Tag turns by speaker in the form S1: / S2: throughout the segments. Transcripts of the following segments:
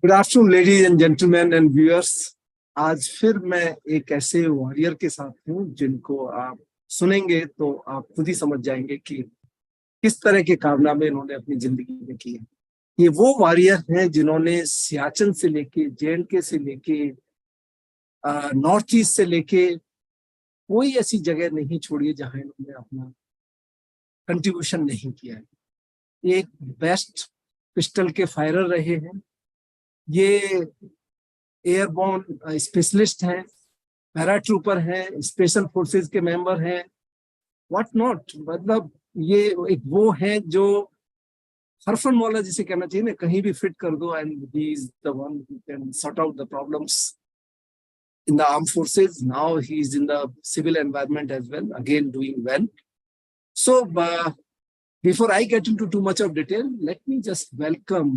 S1: Good afternoon ladies and gentleman and viewers. आज फिर मैं एक ऐसे वॉरियर के साथ हूँ जिनको आप सुनेंगे तो आप खुद ही समझ जाएंगे कि किस तरह के कारनामे इन्होंने अपनी जिंदगी में किए। ये वो वॉरियर हैं जिन्होंने सियाचन से लेके जे से लेके नॉर्थ ईस्ट से लेके कोई ऐसी जगह नहीं छोड़ी है जहां इन्होंने अपना कंट्रीब्यूशन नहीं किया है। ये एक बेस्ट पिस्टल के फायरर रहे हैं। ये एयरबोर्न स्पेशलिस्ट हैं, पैराट्रूपर हैं, स्पेशल फोर्सेस के मेंबर हैं, व्हाट नॉट। मतलब ये एक वो है जो हरफन वाला जिसे कहना चाहिए ना, कहीं भी फिट कर दो and he is the one who can sort out the problems in the armed forces. Now he is in the civil environment as well, again doing well. So before I get into too much of detail, let me just welcome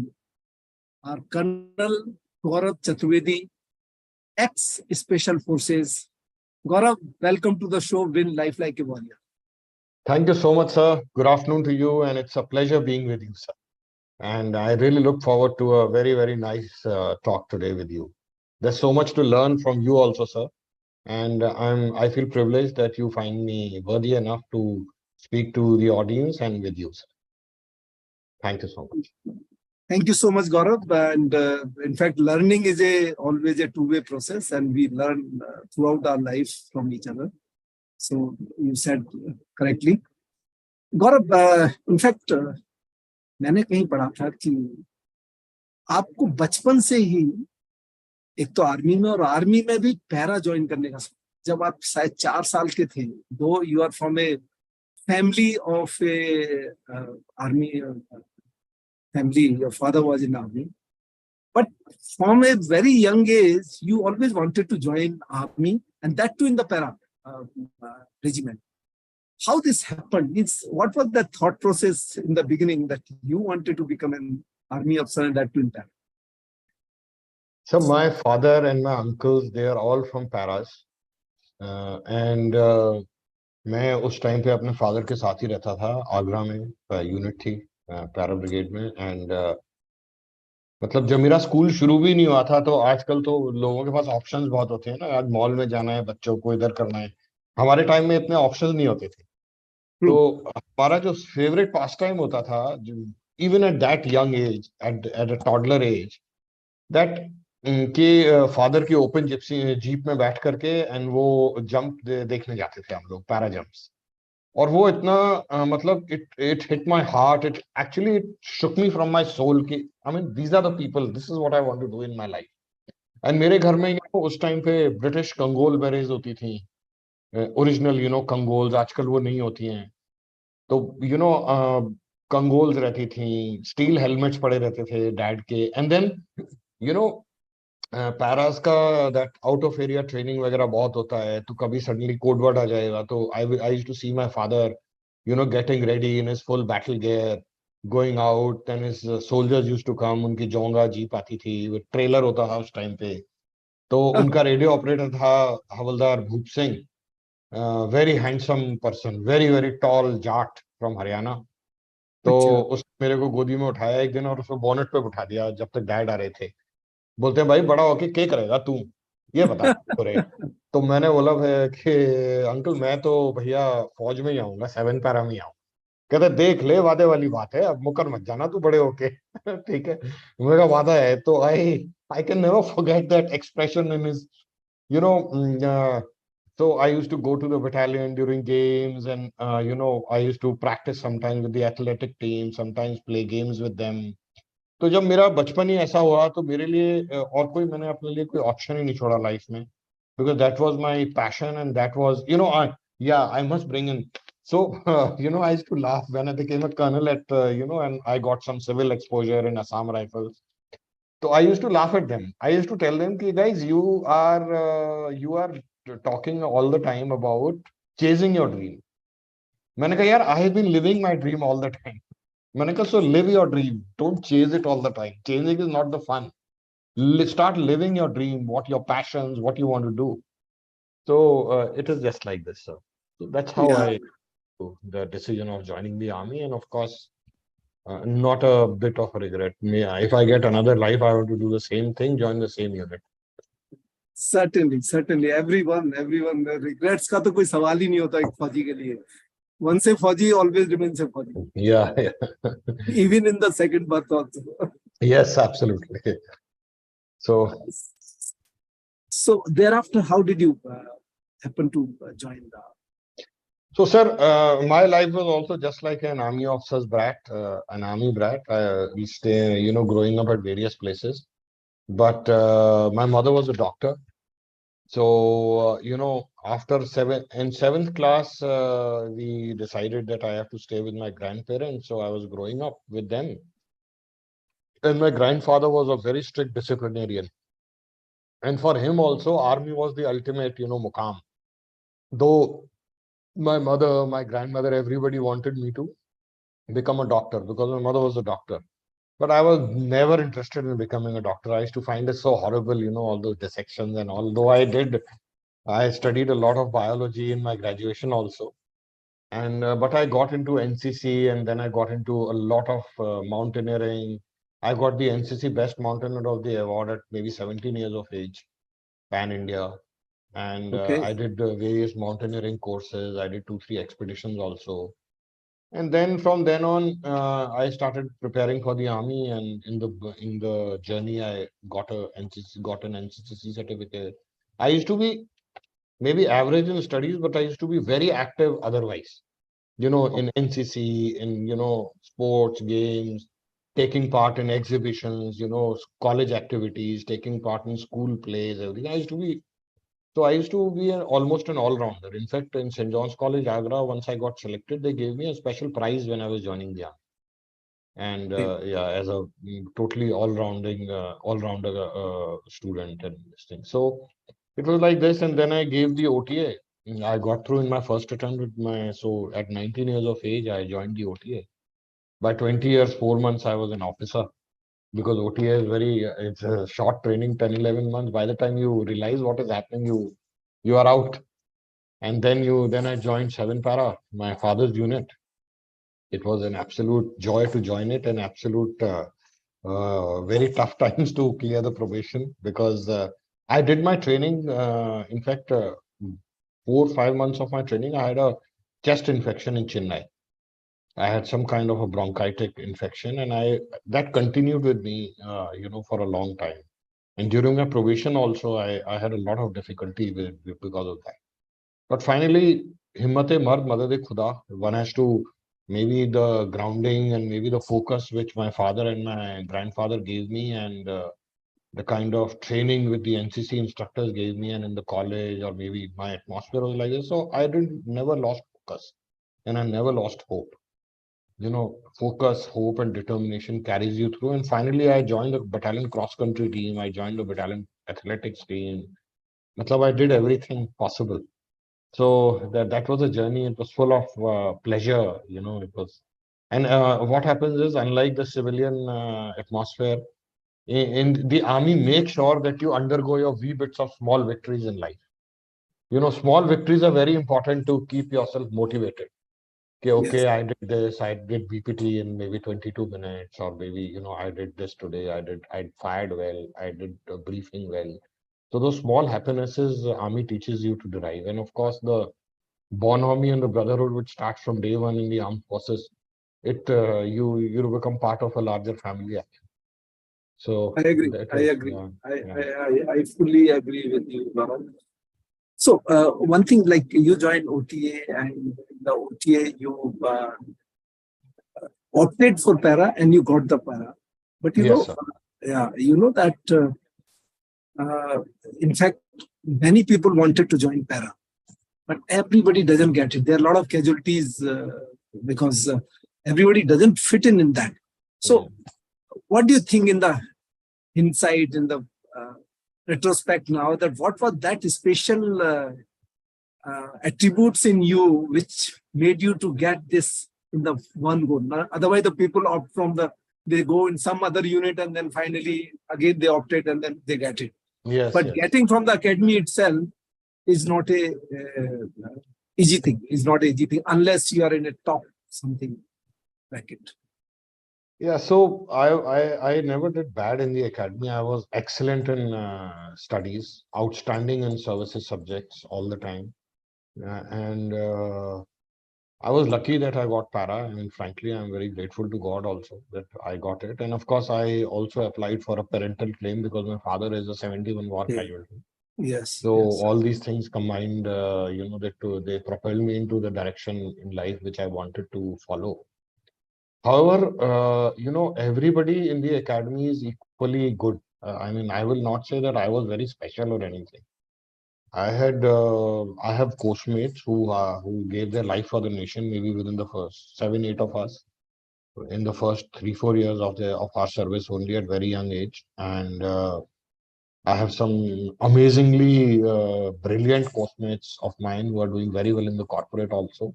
S1: our Colonel Gaurav Chaturvedi, ex-Special Forces. Gaurav, welcome to the show, Win Life Like a Warrior.
S2: Thank you so much, sir. Good afternoon to you, and it's a pleasure being with you, sir. And I really look forward to a very, very nice talk today with you. There's so much to learn from you also, sir. And I feel privileged that you find me worthy enough to speak to the audience and with you, sir. Thank you so much.
S1: Thank you so much, Gaurav. And in fact, learning is always a two-way process, and we learn throughout our life from each other. So you said correctly. Gaurav, in fact, मैंने कहीं पढ़ा था कि आपको बचपन से ही एक तो आर्मी में और आर्मी में भी पैरा ज्वाइन करने का, जब आप शायद 4 साल के थे, दो you are from a family of a army family, your father was in army, but from a very young age you always wanted to join army, and that too in the para regiment. How this happened? What was the thought process in the beginning that you wanted to become an army officer and that too in para?
S2: So my father and my uncles, they are all from paras, and मैं उस time पे अपने father के साथ ही रहता था। आगरा में unit थी पैरा ब्रिगेड में। एंड मतलब जब मेरा स्कूल शुरू भी नहीं हुआ था, तो आजकल तो लोगों के पास ऑप्शंस बहुत होते हैं ना, आज मॉल में जाना है, बच्चों को इधर करना है। हमारे टाइम में इतने ऑप्शंस नहीं होते थे। तो हमारा जो फेवरेट पास टाइम होता था, even at that young age, at a toddler age, that के फादर की ओपन जीप में बैठ करके एंड वो जंप देखने जाते थे हम लोग, पैरा जंप्स। और वो इतना मतलब it hit my heart, it actually it shook me from my soul कि I mean these are the people, this is what I want to do in my life. And मेरे घर में उस time पे ब्रिटिश कंगोल बेरेज होती थी, original कंगोल्स, आजकल वो नहीं होती हैं। तो कंगोल्स रहती थी, स्टील हेलमेट्स पड़े रहते थे डैड के। एंड देन पैरास का that out of area training वगैरह बहुत होता है, तो कभी सडनली कोड वर्ड आ जाएगा, तो I used to see my father getting ready in his full battle gear, going out. And his soldiers used to come, उनकी जोंगा जीप आती थी, वो ट्रेलर होता था उस टाइम पे। तो उनका रेडियो ऑपरेटर था हवलदार भूप Singh, very handsome person, very very tall Jat from Haryana. तो उस मेरे को गोदी में उठाया एक दिन और उसको बोनेट पे उठा दिया जब तक डैड आ रहे थे। बोलते हैं भाई बड़ा होके क्या करेगा तू, ये बता पूरे। तो मैंने बोला कि अंकल मैं तो भैया फौज में ही आऊंगा, 7 पैरा में ही आऊंगा। कहते देख ले, वादे वाली बात है, अब मुकर मत जाना तू बड़े होके। ठीक है, मेरा वादा है। तो I can never forget that expression in his so I used to go to the battalion during games, and I used to practice sometimes with the athletic team, sometimes play games with them. तो जब मेरा बचपन ही ऐसा हुआ, तो मेरे लिए और कोई, मैंने अपने लिए कोई ऑप्शन ही नहीं छोड़ा लाइफ में, because that was my passion and that was I must bring in. So I used to laugh when I became a colonel at and I got some civil exposure in Assam Rifles. So I used to laugh at them. I used to tell them, guys, you are talking all the time about chasing your dream. मैंने कहा यार, I have been living my dream all the time. मैंने कहा, so live your dream. Don't chase it all the time. Chasing is not the fun. Start living your dream, what your passions, what you want to do. So it is just like this, sir. So that's how I the decision of joining the army. And of course, Not a bit of a regret. If I get another life, I want to do the same thing, join the same unit.
S1: Certainly. Everyone, regrets का तो कोई सवाल ही नहीं होता एक फौजी के लिए. Once a फौजी, always remains a फौजी.
S2: Yeah, yeah.
S1: Even in the second birth also.
S2: Yes, absolutely.
S1: So thereafter, how did you happen to join the?
S2: So, sir, my life was also just like an army officer's brat, an army brat. We stay, growing up at various places. But my mother was a doctor. So, after seventh class, we decided that I have to stay with my grandparents. So I was growing up with them. And my grandfather was a very strict disciplinarian. And for him also, army was the ultimate, mukam. Though my mother, my grandmother, everybody wanted me to become a doctor because my mother was a doctor. But I was never interested in becoming a doctor. I used to find it so horrible, all those dissections and all. Though I studied a lot of biology in my graduation also. And but I got into NCC, and then I got into a lot of mountaineering. I got the NCC Best Mountaineer of the Award at maybe 17 years of age, Pan India. And
S1: Okay.
S2: I did various mountaineering courses. I did 2, 3 expeditions also. And then from then on, I started preparing for the army, and in the journey, I got an NCC certificate. I used to be maybe average in studies, but I used to be very active otherwise. In NCC, in sports, games, taking part in exhibitions, college activities, taking part in school plays, everything. I used to be almost an all-rounder. In fact, in St. John's College, Agra, once I got selected, they gave me a special prize when I was joining the army. And yeah, as a totally all-rounder student and this thing. So it was like this, and then I gave the OTA. I got through in my first attempt so at 19 years of age, I joined the OTA. By 20 years, 4 months, I was an officer. Because OTA is it's a short training, 10, 11 months. By the time you realize what is happening, you are out. And then I joined 7 Para, my father's unit. It was an absolute joy to join it, and absolute very tough times to clear the probation, because I did my training. In fact, 4, 5 months of my training, I had a chest infection in Chennai. I had some kind of a bronchitic infection, and that continued with me, for a long time. And during my probation also, I had a lot of difficulty because of that. But finally, himmate mard madad khuda. One has to, maybe the grounding and maybe the focus which my father and my grandfather gave me, and the kind of training with the NCC instructors gave me, and in the college, or maybe my atmosphere was like this. So I never lost focus, and I never lost hope. Focus, hope, and determination carries you through. And finally, I joined the battalion cross country team. I joined the battalion athletics team. Matlab, I did everything possible. So that was a journey. It was full of pleasure. It was. And what happens is, unlike the civilian atmosphere, in the army, make sure that you undergo your wee bits of small victories in life. Small victories are very important to keep yourself motivated. Okay,
S1: Yes.
S2: I did this, I did BPT in maybe 22 minutes, or maybe, I did this today, I fired well, I did a briefing well. So those small happinesses, army teaches you to derive. And of course, the bonhomie and the brotherhood, which starts from day one in the armed forces, you become part of a larger family. So
S1: I agree.
S2: that
S1: I
S2: was,
S1: agree.
S2: yeah, yeah.
S1: I fully agree with you, Gaurav. So one thing, like you joined OTA, and in the OTA you opted for para and you got the para. But
S2: Yes, sir.
S1: yeah, that uh, in fact many people wanted to join para, but everybody doesn't get it. There are a lot of casualties because everybody doesn't fit in that.
S2: Yeah.
S1: So what do you think in the hindsight, in the retrospect now, that what was that special attributes in you which made you to get this in the one go? Otherwise, the people opt they go in some other unit, and then finally again they opted, and then they get it.
S2: Yes,
S1: But
S2: yes.
S1: getting from the academy itself is not a easy thing. Is not an easy thing unless you are in a top something like it.
S2: Yeah, so I never did bad in the academy. I was excellent in studies, outstanding in services subjects all the time. And I was lucky that I got para. I mean, frankly, I'm very grateful to God also that I got it. And of course, I also applied for a parental claim because my father is a 71 war
S1: Yeah.
S2: casualty.
S1: Yes.
S2: So
S1: Yes.
S2: all these things combined, they propelled me into the direction in life which I wanted to follow. However, everybody in the academy is equally good. I mean, I will not say that I was very special or anything. I have course mates who gave their life for the nation, maybe within the first 7, 8 of us in the first 3, 4 years of our service only at very young age. And I have some amazingly brilliant course mates of mine who are doing very well in the corporate also.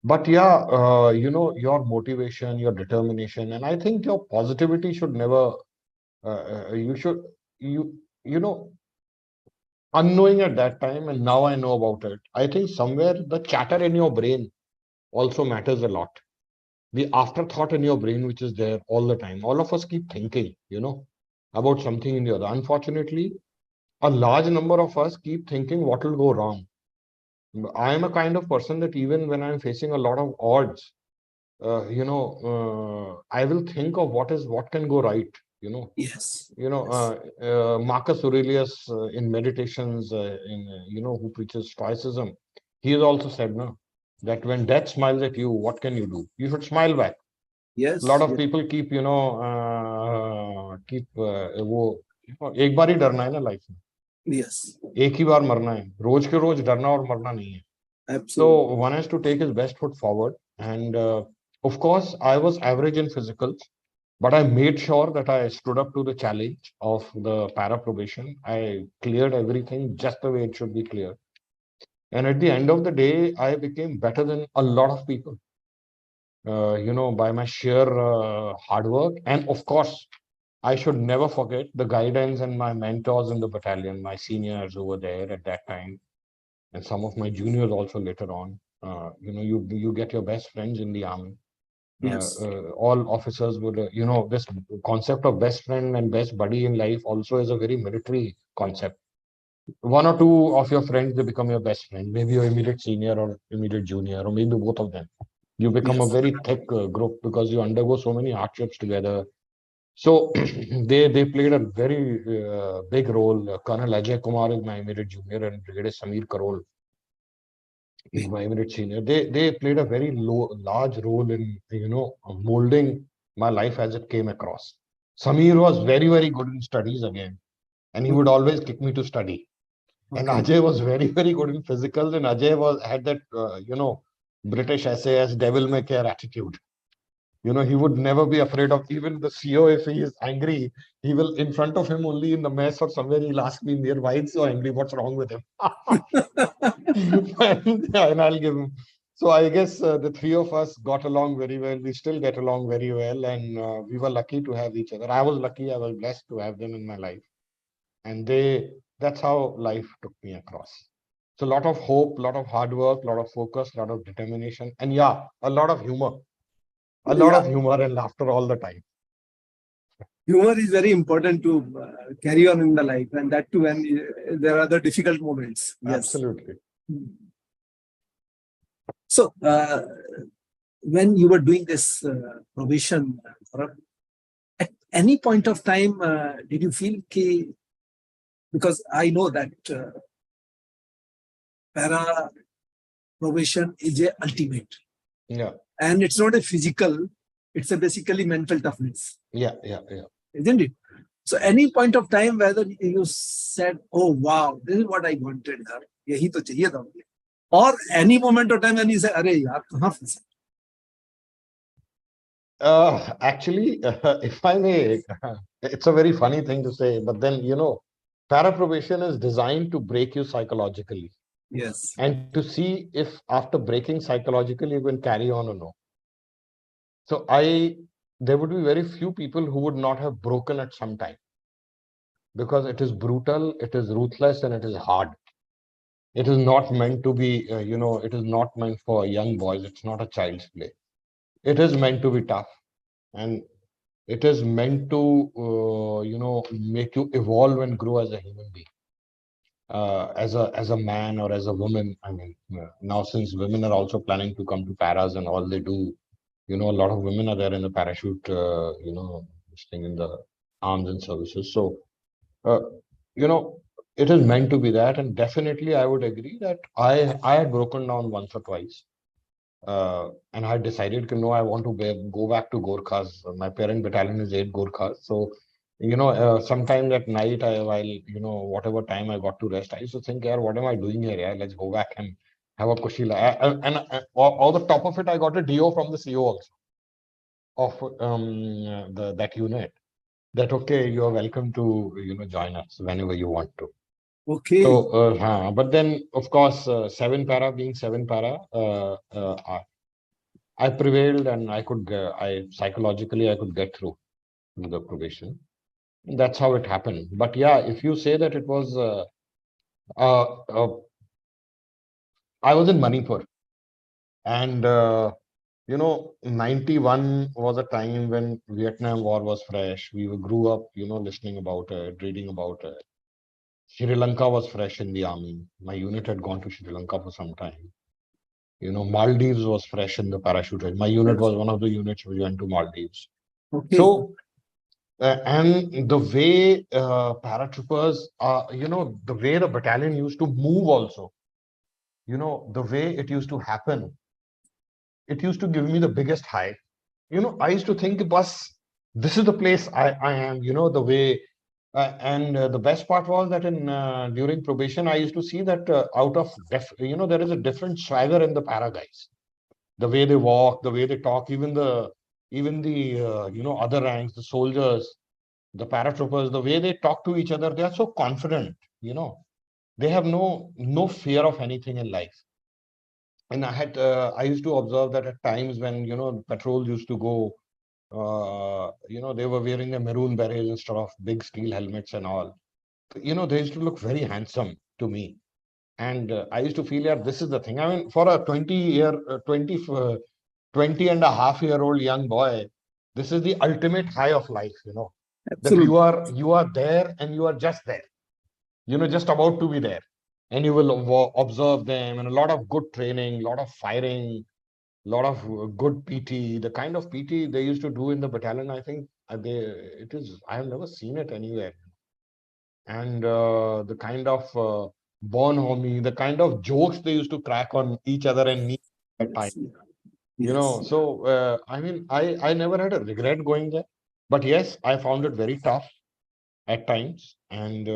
S2: But yeah, your motivation, your determination, and I think your positivity should never, you should, you know, unknowing at that time, and now I know about it. I think somewhere the chatter in your brain also matters a lot. The afterthought in your brain, which is there all the time. All of us keep thinking, about something in the other. Unfortunately, a large number of us keep thinking what will go wrong. I am a kind of person that even when I'm facing a lot of odds, I will think of what can go right.
S1: Yes. Yes.
S2: Marcus Aurelius in Meditations, who preaches Stoicism, he has also said, no, that when death smiles at you, what can you do? You should smile back. A lot
S1: Yes.
S2: of
S1: Yes.
S2: people keep, एक बार ही डरना है ना life में,
S1: Yes.
S2: एक ही बार मरना है, रोज के रोज डरना और मरना नहीं है. So
S1: Absolutely.
S2: one has to take his best foot forward. And of course, I was average in physicals, but I made sure that I stood up to the challenge of the para probation. I cleared everything just the way it should be cleared. And at the end of the day, I became better than a lot of people, by my sheer hard work. And of course, I should never forget the guidance and my mentors in the battalion, my seniors who were there at that time, and some of my juniors also later on. You get your best friends in the army.
S1: Yes.
S2: All officers would, this concept of best friend and best buddy in life also is a very military concept. One or two of your friends, they become your best friend, maybe your immediate senior or immediate junior, or maybe both of them. You become a
S1: Yes.
S2: very thick group because you undergo so many hardships together. So they played a very big role. Colonel Ajay Kumar is my immediate junior, and Brigadier Samir Karol is my immediate senior. They played a very large role in molding my life as it came across. Samir was very, very good in studies again, and he would always kick me to study. And
S1: Okay.
S2: Ajay was very, very good in physicals, and Ajay had that British SAS devil may care attitude. He would never be afraid of even the CO. If he is angry, he will, in front of him only in the mess or somewhere, he'll ask me near, why is so angry? What's wrong with him? And I'll give him. So I guess the three of us got along very well. We still get along very well, and we were lucky to have each other. I was lucky. I was blessed to have them in my life, and that's how life took me across. So a lot of hope, a lot of hard work, a lot of focus, a lot of determination, and yeah, a lot of humor. A lot
S1: Yeah.
S2: of humor and laughter all the time.
S1: Humor is very important to carry on in the life, and that too when there are the difficult moments. Yes.
S2: Absolutely.
S1: So, when you were doing this probation, Gaurav, at any point of time, did you feel because I know that para probation is a ultimate,
S2: Yeah.
S1: and it's not a physical; it's a basically mental toughness,
S2: Yeah.
S1: isn't it? So, any point of time whether you said, "Oh wow, this is what I wanted," yahi to chahiye tha mujhe. Or any moment of time when you say, "Arey yaar, kahan phase?"
S2: Actually, if I may, it's a very funny thing to say, but then, para probation is designed to break you psychologically
S1: Yes.
S2: and to see if after breaking psychologically, you can carry on or no. So there would be very few people who would not have broken at some time because it is brutal, it is ruthless, and it is hard. It is not meant to be, it is not meant for young boys. It's not a child's play. It is meant to be tough. and it is meant to, make you evolve and grow as a human being, as a man or as a woman. I mean, now since women are also planning to come to paras and all they do, a lot of women are there in the parachute, this thing in the arms and services. So, uh, you know, it is meant to be that, and definitely I would agree that I had broken down once or twice, and I decided to no, I want to go back to Gorkhas. My parent battalion is 8 Gorkhas. So, sometimes at night, while, whatever time I got to rest, I used to think, yeah, what am I doing here? Yeah, let's go back and have a kushila. And all the top of it, I got a DO from the CO also of that unit. That okay, you are welcome to join us whenever you want to.
S1: Okay.
S2: So, but then of course, 7 para being 7 para, I prevailed and I could, I psychologically, I could get through the probation. That's how it happened. But yeah, if you say that it was, uh, uh, I was in Manipur, and 91 was a time when Vietnam War was fresh. We grew up, listening about it, reading about it. Sri Lanka was fresh in the army. My unit had gone to Sri Lanka for some time. Maldives was fresh in the parachute. My unit was one of the units which went to Maldives.
S1: Okay.
S2: So, and the way paratroopers, the way the battalion used to move also, the way it used to happen, it used to give me the biggest high. I used to think, bus, this is the place I am, the way. And the best part was that in during probation, I used to see that there is a different swagger in the para guys. The way they walk, the way they talk, even the other ranks, the soldiers, the paratroopers, the way they talk to each other, they are so confident. They have no fear of anything in life. And I used to observe that at times when patrols used to go, they were wearing the maroon berets instead of big steel helmets and all. They used to look very handsome to me. And I used to feel, yeah, this is the thing. I mean, for a 20 and a half year old young boy, this is the ultimate high of life, that
S1: Absolutely.
S2: you are there and you are just there, just about to be there. And you will observe them and a lot of good training, a lot of firing, a lot of good PT. The kind of PT they used to do in the battalion, I think I have never seen it anywhere. And the kind of born homie, the kind of jokes they used to crack on each other and me at times.
S1: Yes. Yes.
S2: So I mean, I never had a regret going there, but yes, I found it very tough at times, and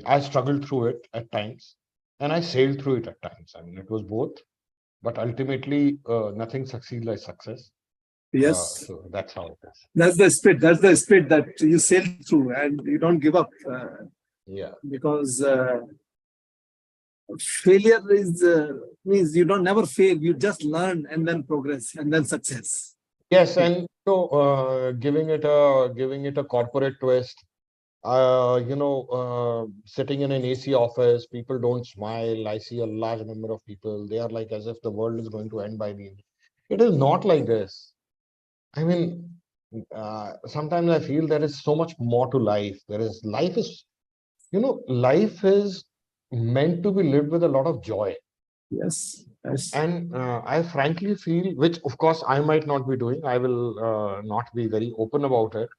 S2: I struggled through it at times, and I sailed through it at times. I mean, it was both, but ultimately, nothing succeeds like success.
S1: Yes.
S2: So that's how it is.
S1: That's the spirit. That's the spirit that you sail through and you don't give up.
S2: Yeah.
S1: Because failure is means you don't never fail. You just learn and then progress and then success.
S2: Yes, and giving it a corporate twist. Sitting in an AC office, people don't smile. I see a large number of people. They are like as if the world is going to end by the end. It is not like this. I mean, sometimes I feel there is so much more to life. Life is meant to be lived with a lot of joy.
S1: Yes. Yes.
S2: And I frankly feel, which of course I might not be doing, I will not be very open about it.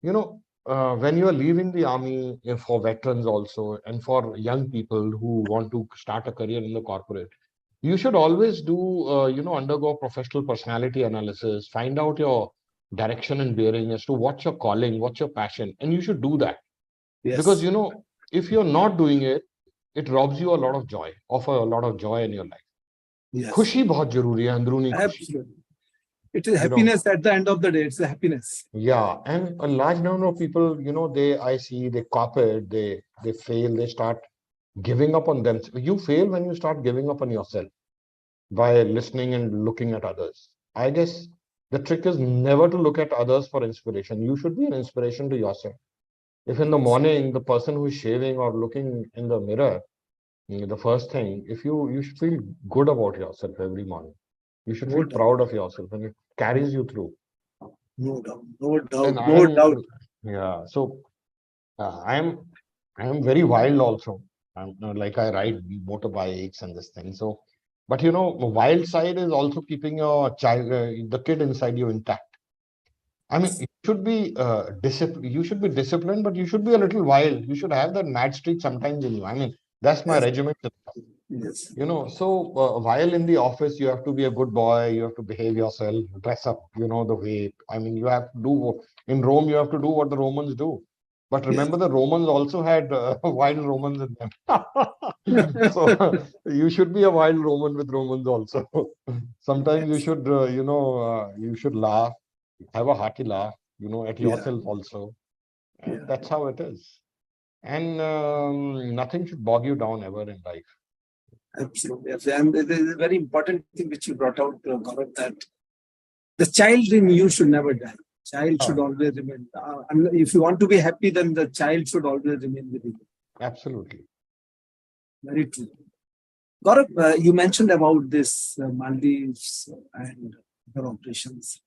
S2: When you are leaving the army, for veterans also, and for young people who want to start a career in the corporate, you should always do, undergo professional personality analysis, find out your direction and bearing as to what's your calling, what's your passion, and you should do that. Because,
S1: Yes.
S2: if you're not doing it, it robs you of a lot of joy in your life.
S1: Yes.
S2: खुशी बहुत जरूरी है, अंदरूनी खुशी.
S1: Absolutely. It is
S2: You know,
S1: happiness at the end of the day. It's the happiness.
S2: yeah, and a large number of people, I see they copy it, they fail, they start giving up on them. You fail when you start giving up on yourself by listening and looking at others. I guess the trick is never to look at others for inspiration. You should be an inspiration to yourself. If in the morning, the person who is shaving or looking in the mirror, the first thing, if you should feel good about yourself every morning. You should feel
S1: Good.
S2: proud of yourself and it carries you through.
S1: No doubt, no
S2: And
S1: doubt, no doubt.
S2: yeah, so I am very wild also. I'm like I ride motorbikes and this thing. So, but you know, wild side is also keeping your child, the kid inside you intact. I mean, you should be disciplined. You should be disciplined, but you should be a little wild. You should have that mad streak sometimes in you. I mean, that's my
S1: Yes,
S2: regiment.
S1: yes,
S2: You know, so while in the office, you have to be a good boy. You have to behave yourself, dress up. You know the way. I mean, you have to do in Rome. You have to do what the Romans do. But
S1: yes.
S2: remember, the Romans also had wild Romans in them. So you should be a wild Roman with Romans also. Sometimes you
S1: Yes,
S2: should, you should laugh, have a hearty laugh, you know, at
S1: yeah,
S2: yourself also. And
S1: yeah.
S2: that's how it is. And nothing should bog you down ever in life.
S1: Absolutely. Yes. And there is a very important thing which you brought out, Gaurav, that the child in you should never die. Child should
S2: Ah,
S1: always remain. And if you want to be happy, then the child should always remain with you.
S2: absolutely.
S1: Very true. Gaurav, you mentioned about this Maldives and other operations.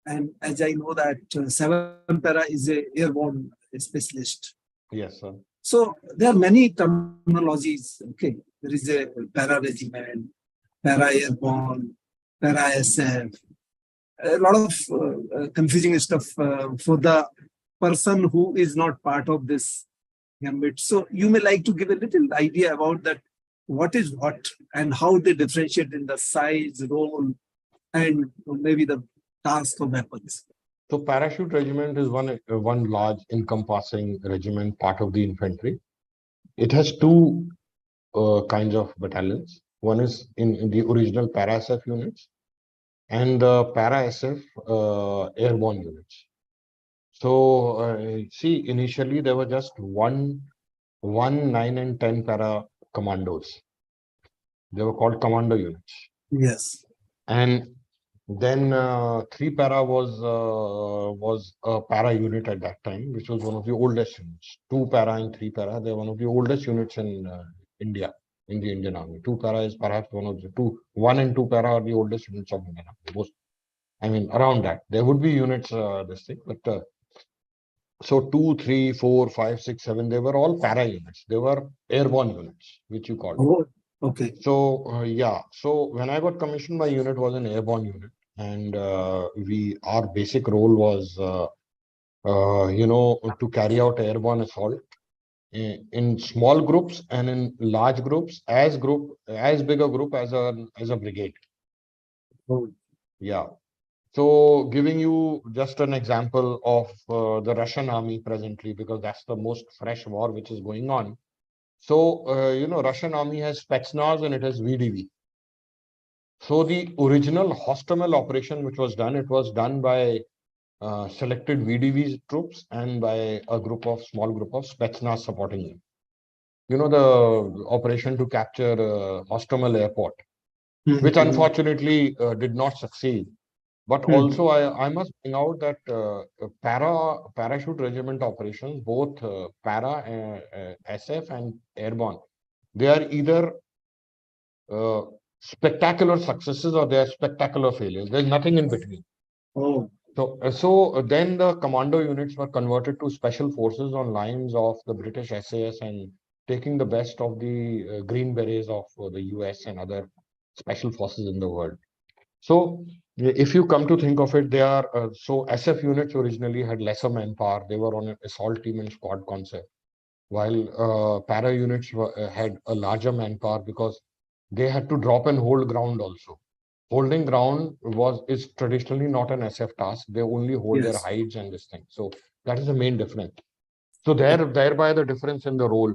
S1: And as I know that 7 Para is a airborne specialist.
S2: Yes, sir.
S1: So there are many terminologies. Okay, there is a para regiment, para airborne, para SF. A lot of confusing stuff for the person who is not part of this gambit. So you may like to give a little idea about that. What is what and how they differentiate in the size, role, and maybe the task of weapons.
S2: So parachute regiment is one large encompassing regiment, part of the infantry. It has two kinds of battalions. One is in the original parasf units and the parasf airborne units. So see, initially there were just one, 9 and 10 para commandos. They were called commando units.
S1: Yes.
S2: And then 3 para was a para unit at that time, which was one of the oldest units. 2 para and 3 para, they're one of the oldest units in India, in the Indian Army. 2 para is perhaps one of the 1 and 2 para are the oldest units of Indian Army. Most, I mean, around that. There would be units, this thing, but so 2, 3, 4, 5, 6, 7, they were all para units. They were airborne units, which you called.
S1: Oh, okay.
S2: So yeah, so when I got commissioned, my unit was an airborne unit, and our basic role was to carry out airborne assault in small groups and in large groups, as big a group as a brigade.
S1: Oh,
S2: Yeah. So giving you just an example of the Russian army presently, because that's the most fresh war which is going on. So Russian army has Spetsnaz and it has VDV. So the original Hostomel operation, which was done, it was done by selected VDV troops and by a small group of Spetsnaz supporting them. You know, the operation to capture Hostomel airport, which
S1: mhm,
S2: unfortunately did not succeed. But
S1: mhm.
S2: also, I must bring out that parachute regiment operations, both SF and airborne, they are either uh, spectacular successes or they are spectacular failures. There's nothing in between.
S1: Oh,
S2: So then the commando units were converted to special forces on lines of the British SAS and taking the best of the Green Berets of the US and other special forces in the world. So if you come to think of it, they are so SF units originally had lesser manpower. They were on an assault team and squad concept, while para units had a larger manpower because they had to drop and hold ground also. Holding ground is traditionally not an SF task. They only hold their
S1: yes.
S2: hides and this thing. So that is the main difference. So
S1: Yeah.
S2: thereby the difference in the role.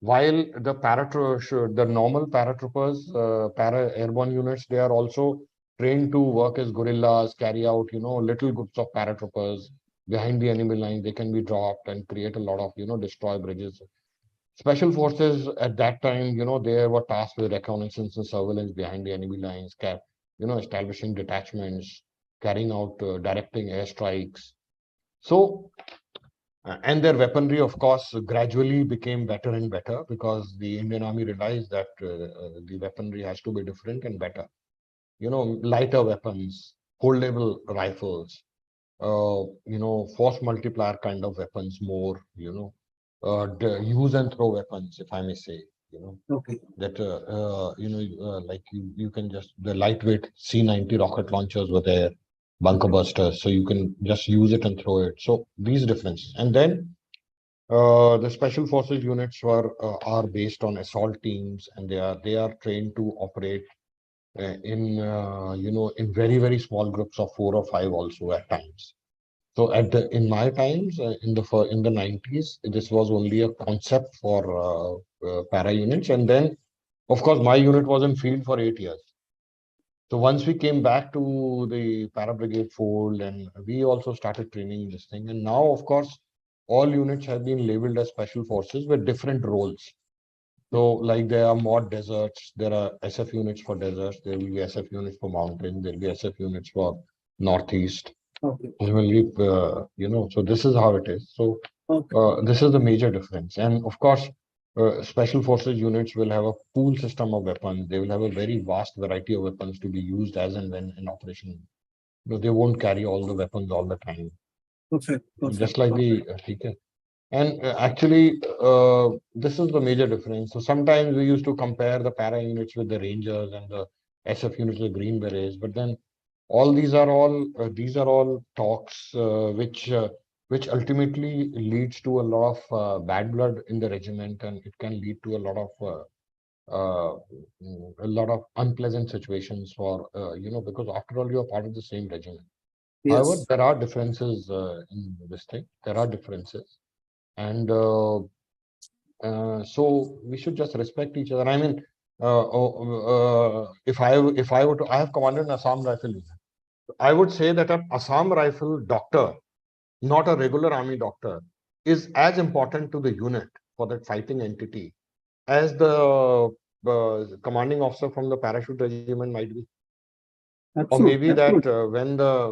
S2: While the normal paratroopers, para airborne units, they are also trained to work as guerrillas, carry out, little groups of paratroopers behind the enemy line. They can be dropped and create a lot of, destroy bridges. Special forces at that time, they were tasked with reconnaissance and surveillance behind the enemy lines, establishing detachments, carrying out, directing airstrikes. So, and their weaponry, of course, gradually became better and better because the Indian Army realized that the weaponry has to be different and better. Lighter weapons, holdable rifles, force multiplier kind of weapons more, the use and throw weapons, if I may say,
S1: Okay.
S2: that, like you can just, the lightweight C-90 rocket launchers were there, bunker busters, so you can just use it and throw it. So these differences. And then the special forces units are based on assault teams, and they are trained to operate in very, very small groups of 4 or 5 also at times. So in my times, in the 90s, this was only a concept for para units, and then of course my unit was in field for 8 years. So once we came back to the para brigade fold, and we also started training this thing, and now of course all units have been labeled as special forces with different roles. So like there are mod deserts, there are SF units for deserts, there will be SF units for mountain, there will be SF units for northeast.
S1: Okay.
S2: There will be, so this is how it is. So this is the major difference. And of course, special forces units will have a pool system of weapons. They will have a very vast variety of weapons to be used as and when in operation. They won't carry all the weapons all the time.
S1: Perfect.
S2: Just like the and actually, this is the major difference. So sometimes we used to compare the para units with the Rangers and the SF units with Green Berets, but then all these are all talks which ultimately leads to a lot of bad blood in the regiment, and it can lead to a lot of unpleasant situations for because after all you are part of the same regiment.
S1: Yes.
S2: However, there are differences in this thing. There are differences. And so we should just respect each other. I mean, if I were to, I have commanded an Assam Rifle unit. I would say that an Assam Rifle doctor, not a regular army doctor, is as important to the unit for that fighting entity as the commanding officer from the parachute regiment might be. Or maybe that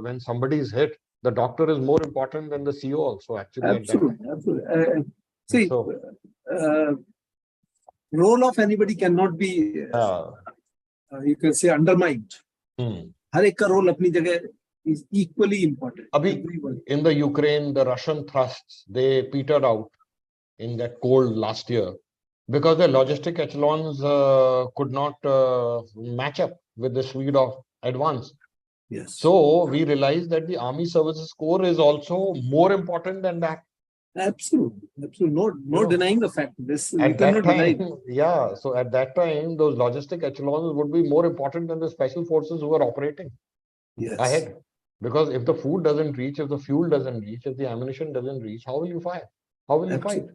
S2: when somebody is hit, the doctor is more important than the CO also, actually.
S1: Absolutely. See, role of anybody cannot be, you can say, undermined. Har ek ka role apni jagah is equally important.
S2: In the Ukraine, the Russian thrusts, they petered out in that cold last year because the logistic echelons could not match up with the speed of advance.
S1: Yes.
S2: So we realized that the Army Services Corps is also more important than that.
S1: Absolutely. No denying the fact. This
S2: at that time, yeah. So at that time, those logistic echelons would be more important than the special forces who are operating ahead. Because if the food doesn't reach, if the fuel doesn't reach, if the ammunition doesn't reach, how will you fight? How will you fight?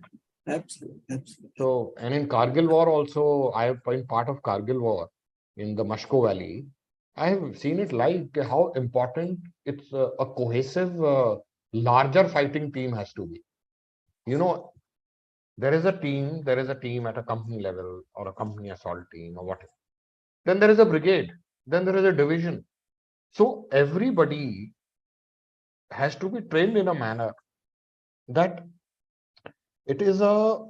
S1: Absolutely.
S2: So, and in Kargil War also, I have been part of Kargil War in the Mashko Valley. I have seen it live, how important it's a cohesive, larger fighting team has to be. There is a team at a company level or a company assault team or whatever. Then there is a brigade. Then there is a division. So everybody has to be trained in a manner that it is a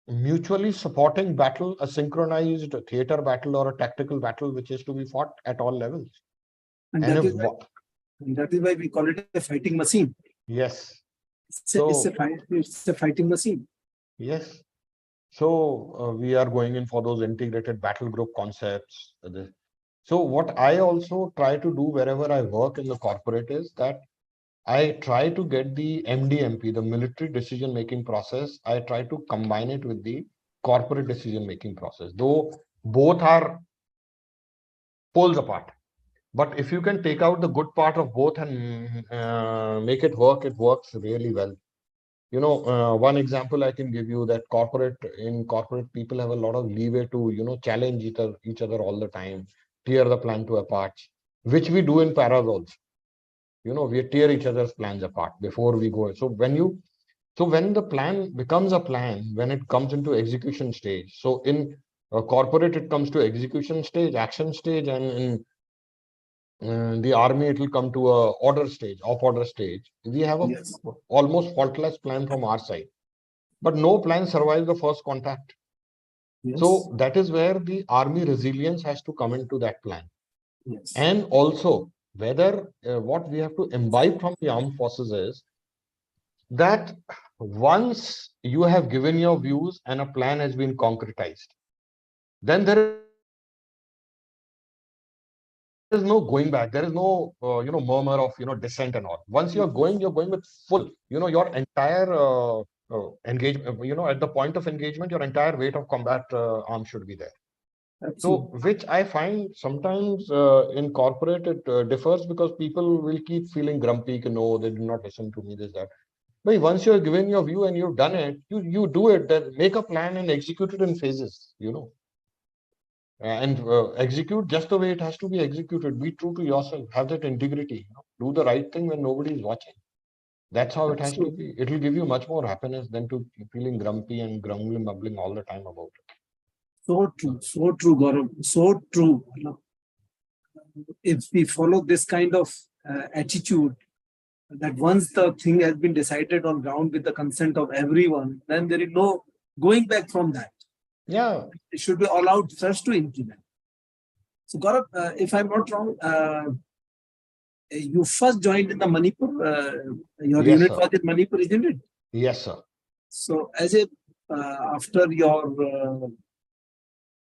S2: mutually supporting battle, a synchronized theater battle or a tactical battle, which is to be fought at all levels.
S1: And that is why we call it a fighting machine.
S2: Yes.
S1: It's a fighting machine.
S2: Yes. So we are going in for those integrated battle group concepts. So what I also try to do wherever I work in the corporate is that I try to get the MDMP, the military decision-making process. I try to combine it with the corporate decision-making process, though both are poles apart. But if you can take out the good part of both and make it works really well. One example I can give you that in corporate people have a lot of leeway to, challenge each other all the time, tear the plan to apart, which we do in paras also. We tear each other's plans apart before we go. So when the plan becomes a plan, when it comes into execution stage, so in corporate, it comes to execution stage, action stage, and in the army, it will come to a off order stage. We have a almost faultless plan from our side, but no plan survives the first contact. So that is where the army resilience has to come into that plan. And also Whether what we have to imbibe from the armed forces is that once you have given your views and a plan has been concretized, then there is no going back. There is no, murmur of, dissent and all. Once you're going with full, your entire engagement, at the point of engagement, your entire weight of combat arm should be there. So,
S1: Absolutely.
S2: which I find sometimes in corporate it differs, because people will keep feeling grumpy, no, they do not listen to me, this, that. But once you're given your view and you've done it, you do it, then make a plan and execute it in phases. And execute just the way it has to be executed. Be true to yourself, have that integrity, do the right thing when nobody is watching. That's how it has to
S1: Absolutely.
S2: be. It will give you much more happiness than to feeling grumpy and grumbling, mumbling all the time about it.
S1: So true, Gaurav. So true. If we follow this kind of attitude, that once the thing has been decided on ground with the consent of everyone, then there is no going back from that.
S2: Yeah.
S1: It should be allowed first to implement. So, Gaurav, if I'm not wrong, you first joined in the Manipur. Your
S2: Yes,
S1: unit
S2: sir.
S1: was in Manipur, isn't it?
S2: Yes, sir.
S1: So, as a after your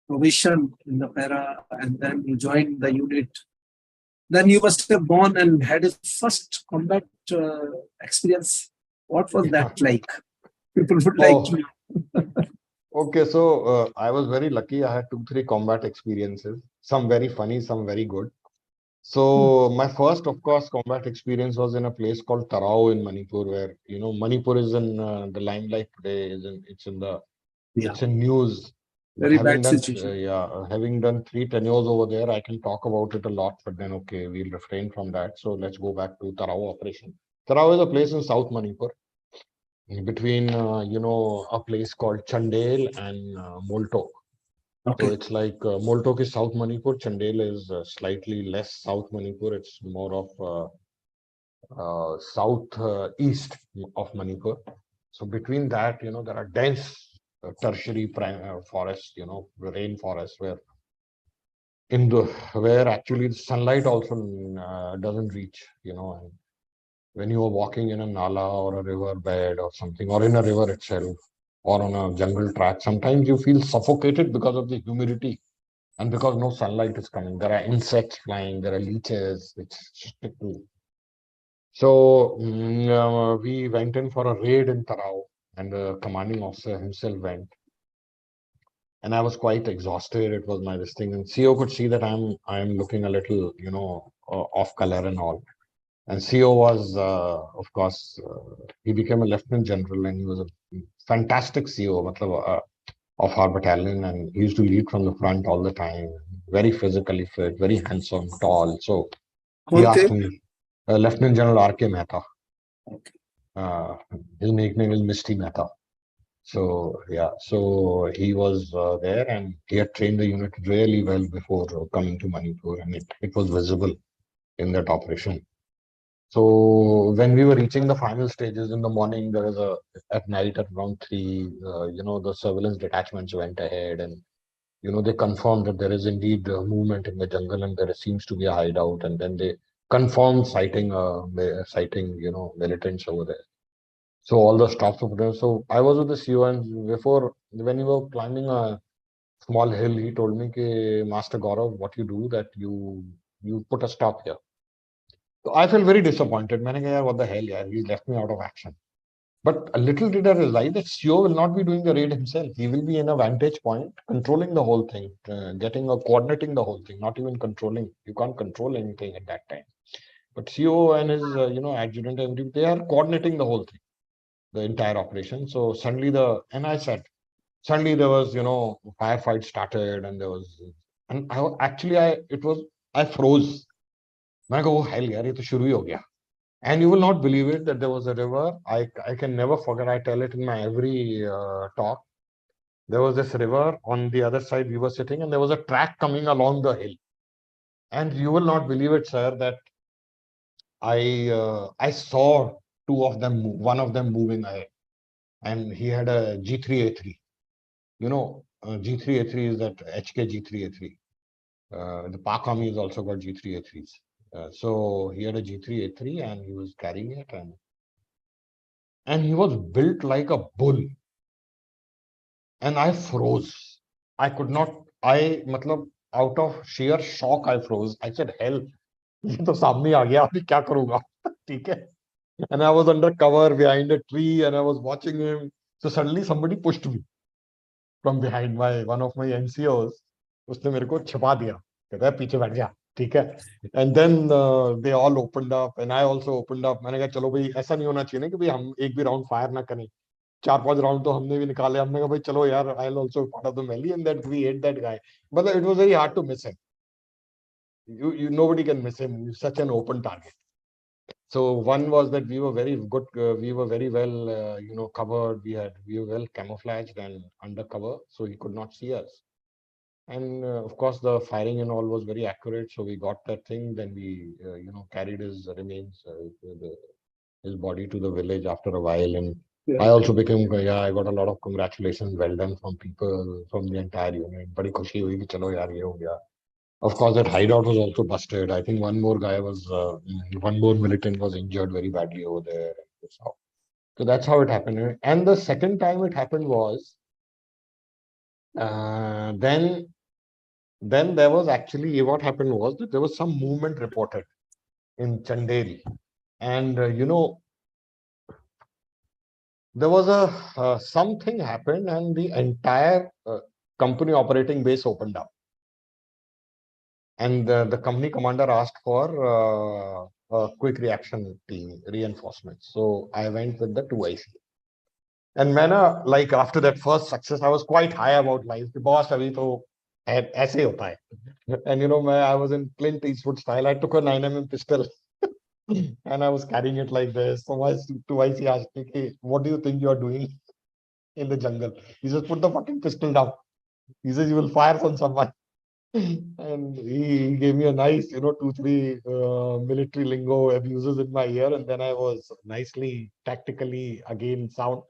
S1: probation in the para, and then you joined the unit, then you must have gone and had a first combat experience. What was
S2: Yeah.
S1: that like? People would like
S2: Oh,
S1: to know.
S2: okay. So I was very lucky. I had 2, 3 combat experiences. Some very funny, some very good. So my first, of course, combat experience was in a place called Tarao in Manipur, where Manipur is in the limelight today.
S1: Yeah,
S2: It's in news. But
S1: very bad situation.
S2: having done 3 tenures over there, I can talk about it a lot. But then, okay, we'll refrain from that. So let's go back to Tarao operation. Tarao is a place in South Manipur, between a place called Chandel and Moltok. So
S1: Okay,
S2: it's like Moltok is South Manipur, Chandel is slightly less South Manipur. It's more of south east of Manipur. So between that, there are dense tertiary forests, rainforests, where actually the sunlight also doesn't reach, and when you are walking in a nala or a river bed or something, or in a river itself, or on a jungle track, sometimes you feel suffocated because of the humidity and because no sunlight is coming. There are insects flying, there are leeches which stick to. So we went in for a raid in Tarao, and the commanding officer himself went. And I was quite exhausted. It was my this thing, and CO could see that I'm looking a little, off color and all. And CO was, of course, he became a lieutenant general, and he was a fantastic CO, of our battalion, and he used to lead from the front all the time. Very physically fit, very handsome, tall. So he
S1: कौन थे?
S2: asked me, Lieutenant General R.K. Mehta.
S1: Okay.
S2: Uh, his nickname is Misty Mehta. So yeah, so he was there, and he had trained the unit really well before coming to Manipur, and it was visible in that operation. So when we were reaching the final stages in the morning, at night at around 3, the surveillance detachments went ahead, and they confirmed that there is indeed movement in the jungle, and there seems to be a hideout, and then they confirmed citing militants over there. So all the stops were there. So I was with the CO, and when we were climbing a small hill, he told me, Master Gaurav, what you do, that you put a stop here. So I felt very disappointed. मैंने कहा, what the hell, yeah, he left me out of action. But a little did I realize that CO will not be doing the raid himself. He will be in a vantage point, controlling the whole thing, coordinating the whole thing, not even controlling. You can't control anything at that time. But CO and his, adjutant, they are coordinating the whole thing, the entire operation. So suddenly there was, firefight started, and I froze. मैंने कहा, oh hell यार, ये तो शुरू ही हो गया. And you will not believe it that there was a river. I can never forget. I tell it in my every talk. There was this river on the other side. We were sitting, and there was a track coming along the hill. And you will not believe it, sir, that I saw two of them, one of them moving ahead, and he had a G3A3. G3A3 is that HK G3A3. The Pak Army has also got G3A3s. So he had a G3A3 and he was carrying it, and he was built like a bull. And I froze. I could not, matlab, out of sheer shock, I froze. I said, hell, ये तो सामने आ गया, अभी क्या करूंगा? ठीक है? And I was under cover behind a tree and I was watching him. So suddenly somebody pushed me from behind. One of my NCOs, उसने मेरे को छिपा दिया. कहता है पीछे बैठ जा, ठीक है? And then they all opened up and I also opened up. मैंने कहा चलो भाई ऐसा नहीं होना चाहिए ना कि भाई हम एक भी राउंड फायर ना करें. 4-5 राउंड तो हमने भी निकाले. हमने कहा भाई चलो यार, I'll also part of the melee, and that we hit that guy. But it was very hard to miss him. Nobody can miss him. He's such an open target. So one was that we were very good. We were very well, covered. We were well camouflaged and undercover, so he could not see us. And of course, the firing and all was very accurate. So we got that thing. Then we, carried his remains, his body to the village after a while. And I also became, I got a lot of congratulations, well done from people from the entire unit. Badi khushi hui ki chalo yaar ye ho gaya. Of course, that hideout was also busted. I think one more militant was injured very badly over there. So that's how it happened. And the second time it happened was, then there was actually, what happened was that there was some movement reported in Chanderi. And, there was something happened and the entire company operating base opened up. And the company commander asked for a quick reaction team reinforcements. So I went with the 2IC. And Mena, like after that first success, I was quite high about life. The boss, abhi to aise hota hai. And I was in Clint Eastwood style. I took a 9mm pistol and I was carrying it like this. So my 2IC asked me, "Hey, what do you think you are doing in the jungle?" He says, "Put the fucking pistol down." He says, "You will fire on someone." And he gave me a nice, 2-3 military lingo abuses in my ear, and then I was nicely tactically again sound.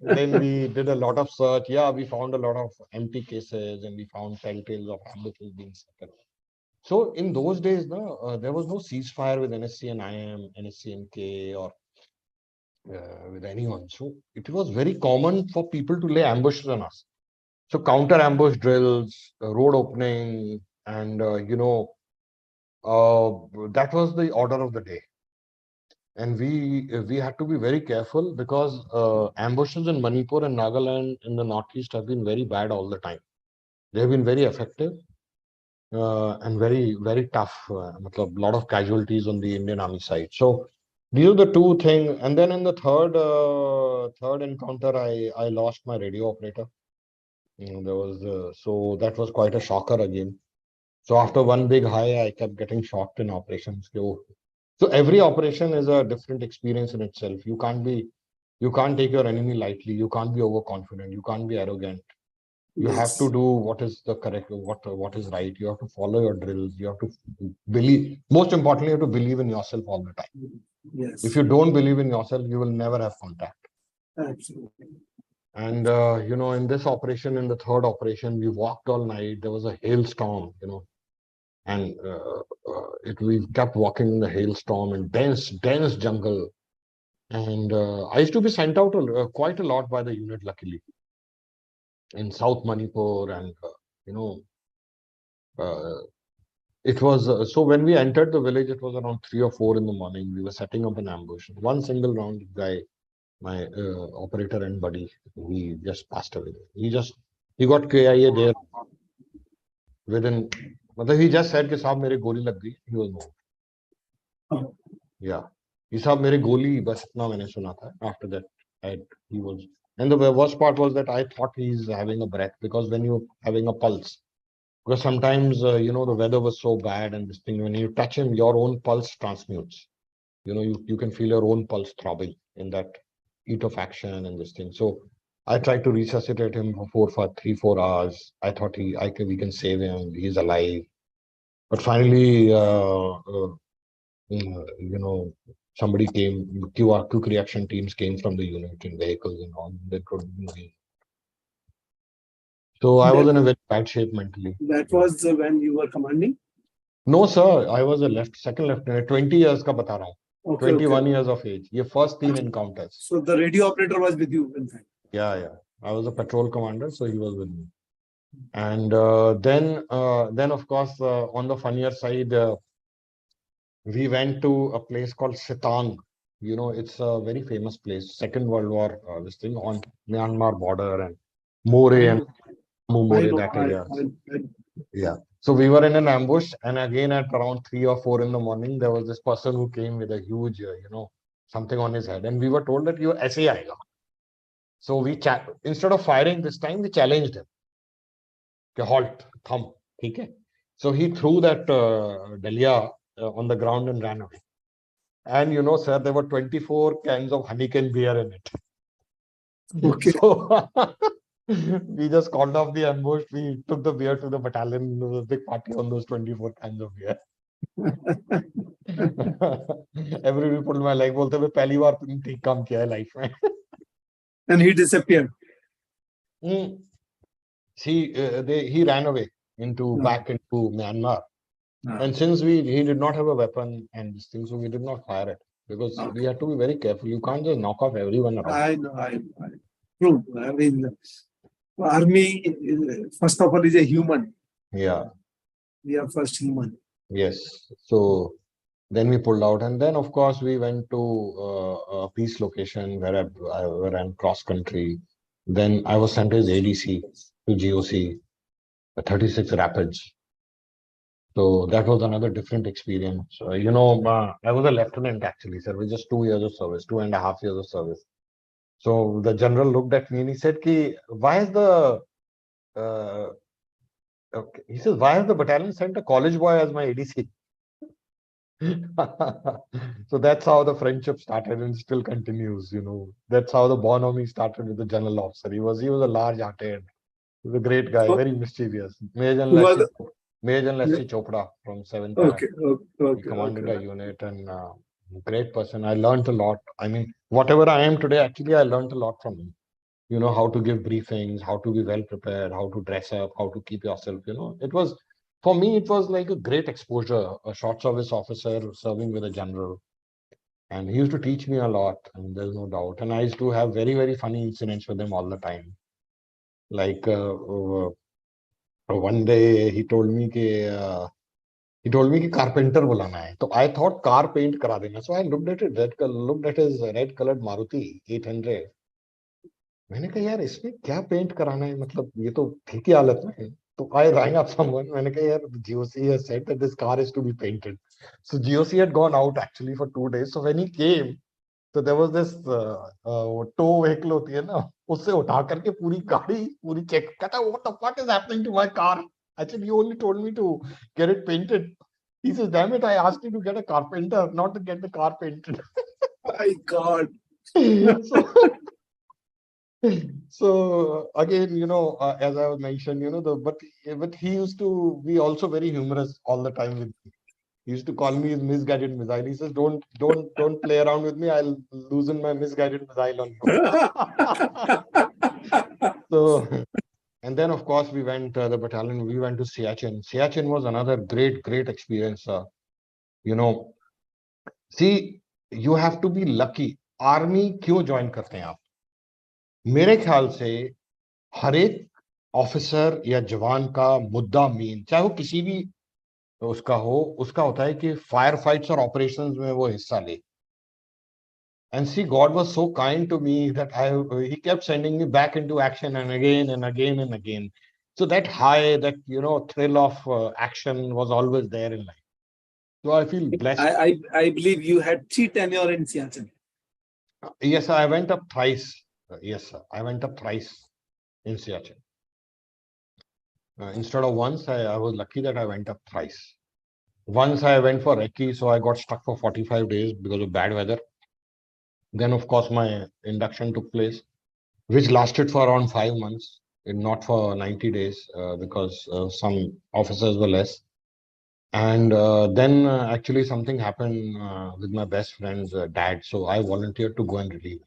S2: Then we did a lot of search. Yeah, we found a lot of empty cases, and we found telltales of ambushes being set up. So in those days, there was no ceasefire with NSC and IM, NSC and K, or with anyone. So it was very common for people to lay ambushes on us. So counter ambush drills, road opening, and that was the order of the day. And we had to be very careful because ambushes in Manipur and Nagaland in the Northeast have been very bad all the time. They have been very effective and very, very tough. A lot of casualties on the Indian Army side. So these are the two things. And then in the third encounter, I lost my radio operator. There was so that was quite a shocker again. So after one big high, I kept getting shocked in operations. So every operation is a different experience in itself. You can't take your enemy lightly. You can't be overconfident. You can't be arrogant. You have to do what is the correct, what is right. You have to follow your drills. You have to believe. Most importantly, you have to believe in yourself all the time.
S1: Yes.
S2: If you don't believe in yourself, you will never have contact.
S1: Absolutely.
S2: And in this operation, in the third operation, we walked all night. There was a hailstorm, and we kept walking in the hailstorm in dense jungle. And I used to be sent out quite a lot by the unit, luckily, in South Manipur, and it was so when we entered the village, it was around 3 or 4 in the morning. We were setting up an ambush. One single round guy, my operator and buddy, he just passed away. He got KIA there within. He just said कि साहब मेरे गोली लग गई. He was moved. Yeah. He साहब मेरे गोली बस इतना मैंने सुना था. After that, he was. And the worst part was that I thought he's having a breath, because when you're having a pulse, because sometimes the weather was so bad, and this thing, when you touch him, your own pulse transmutes. You can feel your own pulse throbbing in that heat of action and this thing. So I tried to resuscitate him for 3-4 hours. I thought we can save him. He's alive. But finally, somebody came. Quick reaction teams came from the unit in vehicles and all. They couldn't move him. So I was in a very bad shape mentally.
S1: That was when you were commanding?
S2: No, sir. I was a second lieutenant. 20 years का बता रहा हूँ.
S1: Okay,
S2: 21 years of age. ये first 3 encounters.
S1: So the radio operator was with you, in fact.
S2: Yeah. I was a patrol commander, so he was with me. And then of course, on the funnier side, we went to a place called Sitang. It's a very famous place. Second World War, this thing on Myanmar border and More and More, that area. Yeah. So we were in an ambush, and again at around 3 or 4 in the morning, there was this person who came with a huge, something on his head, and we were told that you aise hi aayega. So instead of firing this time, we challenged him. Halt, thumb, okay. So he threw that dalia on the ground and ran away. And sir, there were 24 cans of honeycomb beer in it.
S1: Okay.
S2: So we just called off the ambush. We took the beer to the battalion. There was a big party on those 24 cans of beer. Everybody pulled my leg. बोलते हुए पहली बार तुमने ठीक काम किया है life में.
S1: And he disappeared.
S2: See, he ran away back into Myanmar. And since he did not have a weapon and this thing, so we did not fire it because we had to be very careful. You can't just knock off everyone around.
S1: I know. True. I mean, army, first of all, is a human.
S2: Yeah.
S1: We are first human.
S2: Yes. So then we pulled out, and then of course we went to a peace location where I ran cross country. Then I was sent as ADC to GOC, 36 Rapids. So that was another different experience. I was a lieutenant actually, sir, with just 2 years of service, 2.5 years of service. So the general looked at me and he said, why is the battalion sent a college boy as my ADC? So that's how the friendship started and still continues. That's how the bonhomie started with the general officer. He was a large-hearted, he was a great guy, very mischievous. Major Leslie Chopra from 7th.
S1: Okay.
S2: He commanded a unit and great person. I learned a lot. I mean, whatever I am today, actually, I learned a lot from him. How to give briefings, how to be well prepared, how to dress up, how to keep yourself. For me, it was like a great exposure, a short service officer serving with a general. And he used to teach me a lot, and there's no doubt. And I used to have very, very funny incidents with him all the time. Like one day he told me carpenter bulana hai. So I thought car paint kara dena. So I looked at his red colored Maruti 800. मैंने कहा यार इसमें क्या paint कराना है, मतलब ये तो ठीक ही हालत में है. So I rang up someone. मैंने कहा यार GOC has said that this car is to be painted. So GOC had gone out actually for 2 days. So when he came, so there was this tow vehicle होती है ना, उससे उठा करके पूरी गाड़ी पूरी चेक कहता, what the fuck is happening to my car? Actually, you only told me to get it painted. He says, damn it, I asked you to get a carpenter, not to get the car painted.
S1: My God.
S2: So again, as I was mentioned, but he used to be also very humorous all the time with me. He used to call me his misguided missile. He says, don't play around with me. I'll loosen my misguided missile on you. So, and then of course we went the battalion. We went to Siachen. Siachen was another great experience. See, you have to be lucky. Army क्यों join करते हैं आप? मेरे ख्याल से हर एक officer या जवान का मुद्दा मेन, चाहे वो किसी भी उसका होता है कि फायर फाइट्स और ऑपरेशंस में वो हिस्सा ले. And see, God was so kind to me that he kept sending me back into action and again and again and again. So that high, that thrill of action was always there in life. So I feel blessed.
S1: I believe you had 3 tenure in Siachen.
S2: Yes, I went up thrice. Yes, sir. I went up thrice in Siachen. Instead of once, I was lucky that I went up thrice. Once I went for recce, so I got stuck for 45 days because of bad weather. Then, of course, my induction took place, which lasted for around 5 months, and not for 90 days because some officers were less. And then actually something happened with my best friend's dad. So I volunteered to go and relieve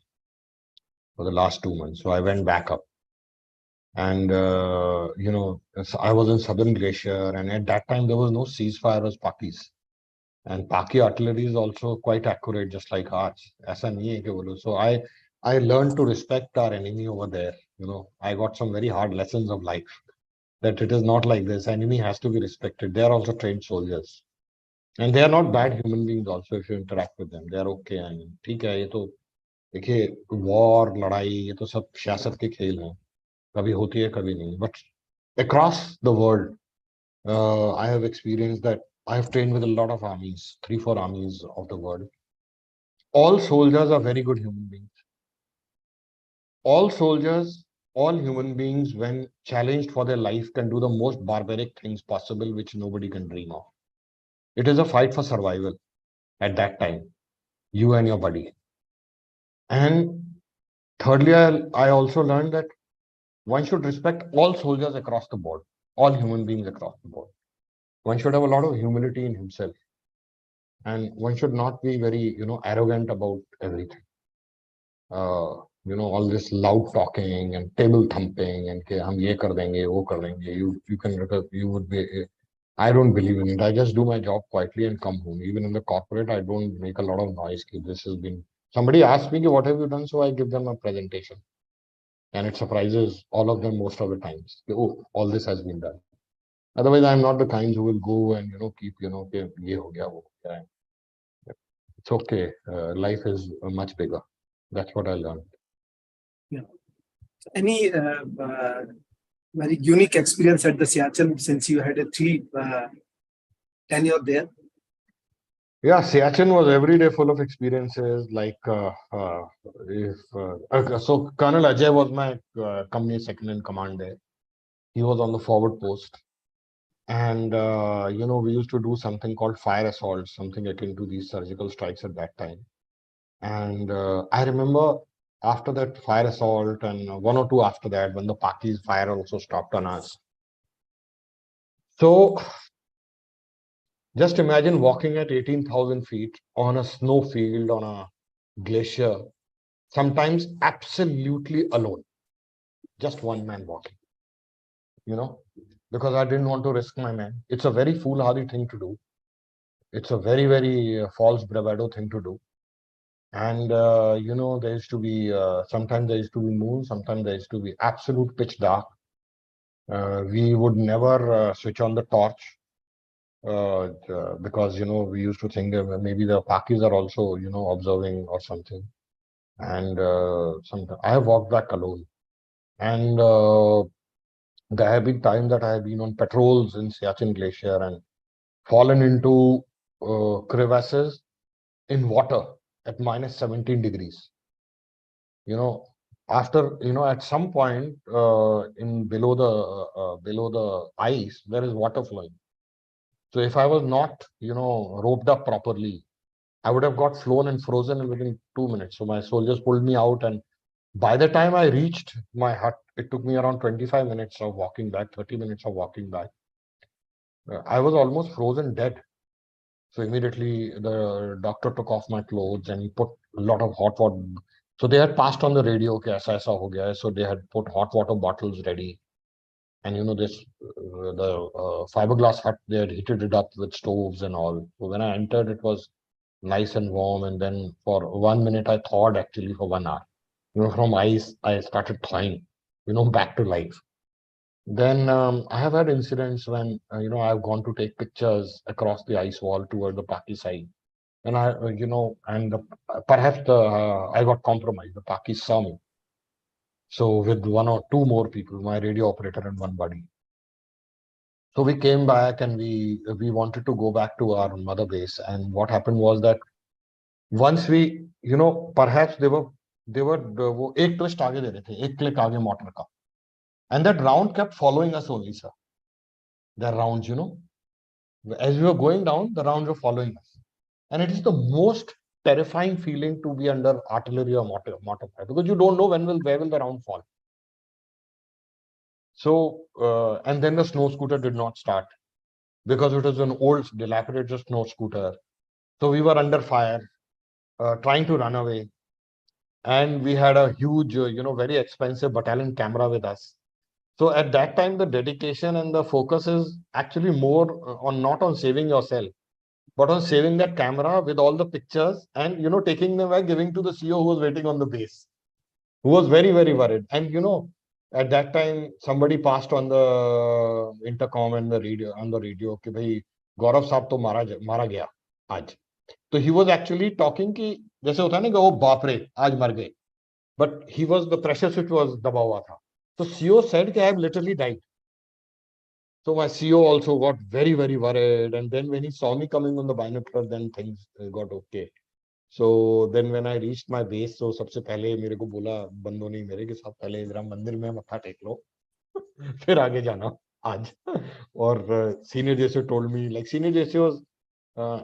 S2: for the last 2 months. So I went back up. And, so I was in Southern Glacier, and at that time there was no ceasefire as Pakis. And Paki artillery is also quite accurate, just like ours. ऐसा नहीं है कि बोलो. So I learned to respect our enemy over there. I got some very hard lessons of life, that it is not like this. Enemy has to be respected. They are also trained soldiers. And they are not bad human beings also if you interact with them. They are okay. I mean, ठीक है, ये तो देखिए, war, लड़ाई, ये तो सब सियासत के खेल हैं. कभी होती है, कभी नहीं. But across the world, I have experienced that. I have trained with a lot of armies, 3, 4 armies of the world. All soldiers are very good human beings. All soldiers, all human beings, when challenged for their life, can do the most barbaric things possible, which nobody can dream of. It is a fight for survival at that time, you and your buddy. And thirdly, I also learned that one should respect all soldiers across the board, all human beings across the board. One should have a lot of humility in himself. And one should not be very, arrogant about everything. All this loud talking and table thumping and कि हम ये कर देंगे, वो कर देंगे. You would be. I don't believe in it. I just do my job quietly and come home. Even in the corporate, I don't make a lot of noise. This has been. Somebody asks me, what have you done? So I give them a presentation, and it surprises all of them most of the times. Oh, all this has been done. Otherwise, I'm not the kind who will go and keep कि ये हो गया, वो हो गया. It's okay. Life is much bigger. That's what I learned.
S1: Yeah. Any very unique experience at the Siachen since you had a 3 tenure there?
S2: Yeah, Siachen was every day full of experiences. Like, so Colonel Ajay was my company second in command there. He was on the forward post. And, we used to do something called fire assault, something akin to these surgical strikes at that time. And I remember after that fire assault and 1 or 2 after that, when the Pakis fire also stopped on us. So just imagine walking at 18,000 feet on a snow field, on a glacier, sometimes absolutely alone, just one man walking, because I didn't want to risk my man. It's a very foolhardy thing to do. It's a very, very false bravado thing to do. And, there used to be, sometimes there used to be moon, sometimes there used to be absolute pitch dark. We would never switch on the torch. Because we used to think that maybe the Pakis are also observing or something. And sometimes I have walked back alone, and there have been times that I have been on patrols in Siachen Glacier and fallen into crevasses in water at minus 17 degrees. After at some point in below the ice there is water flowing. So if I was not, roped up properly, I would have got flown and frozen within 2 minutes. So my soldiers pulled me out, and by the time I reached my hut, it took me around 25 minutes of walking back, 30 minutes of walking back. I was almost frozen dead. So immediately the doctor took off my clothes and he put a lot of hot water. So they had passed on the radio, okay, aisa ho gaya. So they had put hot water bottles ready. And the fiberglass hut, they had heated it up with stoves and all. So when I entered, it was nice and warm. And then for 1 minute, I thawed actually for 1 hour. From ice, I started thawing, back to life. Then I have had incidents when, I've gone to take pictures across the ice wall toward the Paki side. And perhaps I got compromised. The Pakis saw me. So with 1 or 2 more people, my radio operator and 1 buddy. So we came back and we wanted to go back to our mother base. And what happened was that once we, perhaps they were वो एक twist आगे दे रहे थे, एक click आगे motor का. And that round kept following us only, sir. The rounds, as we were going down, the rounds were following us. And it is the most terrifying feeling to be under artillery or mortar fire, because you don't know where will the round fall. So, and then the snow scooter did not start because it was an old dilapidated snow scooter. So we were under fire, trying to run away. And we had a huge, very expensive battalion camera with us. So at that time, the dedication and the focus is actually more on not on saving yourself, but on saving that camera with all the pictures and, taking them back, giving to the CEO who was waiting on the base, who was very, very worried. And, at that time, somebody passed on the intercom and the radio, कि भाई गौरव साहब तो मारा गया आज. So he was actually talking कि जैसे होता है ना कि वो बाप रे आज मर गए. But he was, the pressure switch was दबा हुआ था. So CEO said कि I have literally died. So my CEO also got very, very worried. And then when he saw me coming on the binocular, then things got okay. So then when I reached my base, so सबसे पहले मेरे को बोला बंदों ने मेरे के साथ पहले जरा मंदिर में मत्था टेक लो फिर आगे जाना आज. और senior JC told me, like senior JC was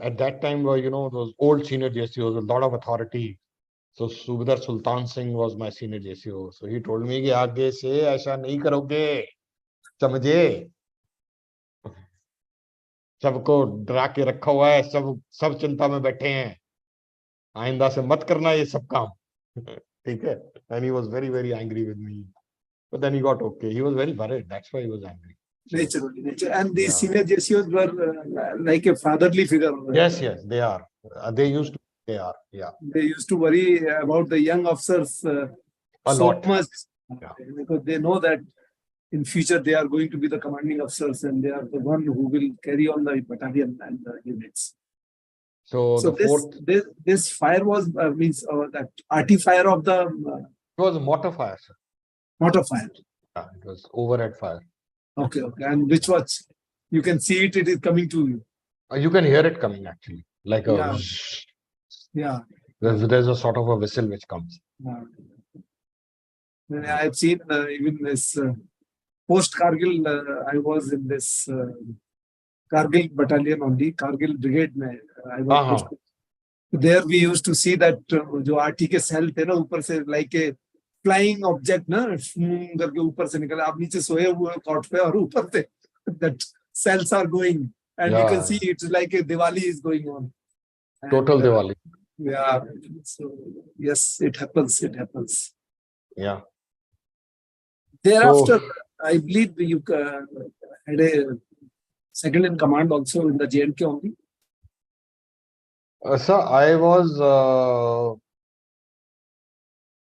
S2: at that time, those old senior JC was a lot of authority. So Subedar Sultan Singh was my senior JCO. So he told me कि आगे से ऐसा नहीं करोगे, समझे? सबको डरा के रखा हुआ है, सब चिंता में बैठे हैं, आइंदा से मत करना ये सब काम. ठीक है? And he was very, very angry with me. But then he got okay. He was very worried. That's why he was angry. So,
S1: nature. And the senior JCOs were like a fatherly figure.
S2: Yes, they are. They are, yeah.
S1: They used to worry about the young officers
S2: A
S1: so
S2: lot.
S1: much,
S2: Yeah.
S1: because they know that in future they are going to be the commanding officers and they are the one who will carry on the battalion and the units.
S2: So the fourth,
S1: this fire was means that arty fire of the
S2: it was a mortar fire, sir.
S1: mortar fire.
S2: Yeah, it was overhead fire.
S1: Okay. And which was, you can see it is coming to you.
S2: You can hear it coming actually, like a
S1: yeah.
S2: There's a sort of a whistle which comes.
S1: I have seen even this post Kargil. I was in this Kargil battalion only, Kargil brigade. I was posted. There we used to see that जो RT के cell थे ना ऊपर से like a flying object ना करके ऊपर से निकले, आप नीचे सोए हुए कॉट पे और ऊपर से that cells are going and you can see it's like a Diwali is going on.
S2: Total Diwali.
S1: Yeah. So yes, it happens.
S2: Yeah.
S1: Thereafter, I believe you had a second in command also in the J&K only.
S2: Sir, I was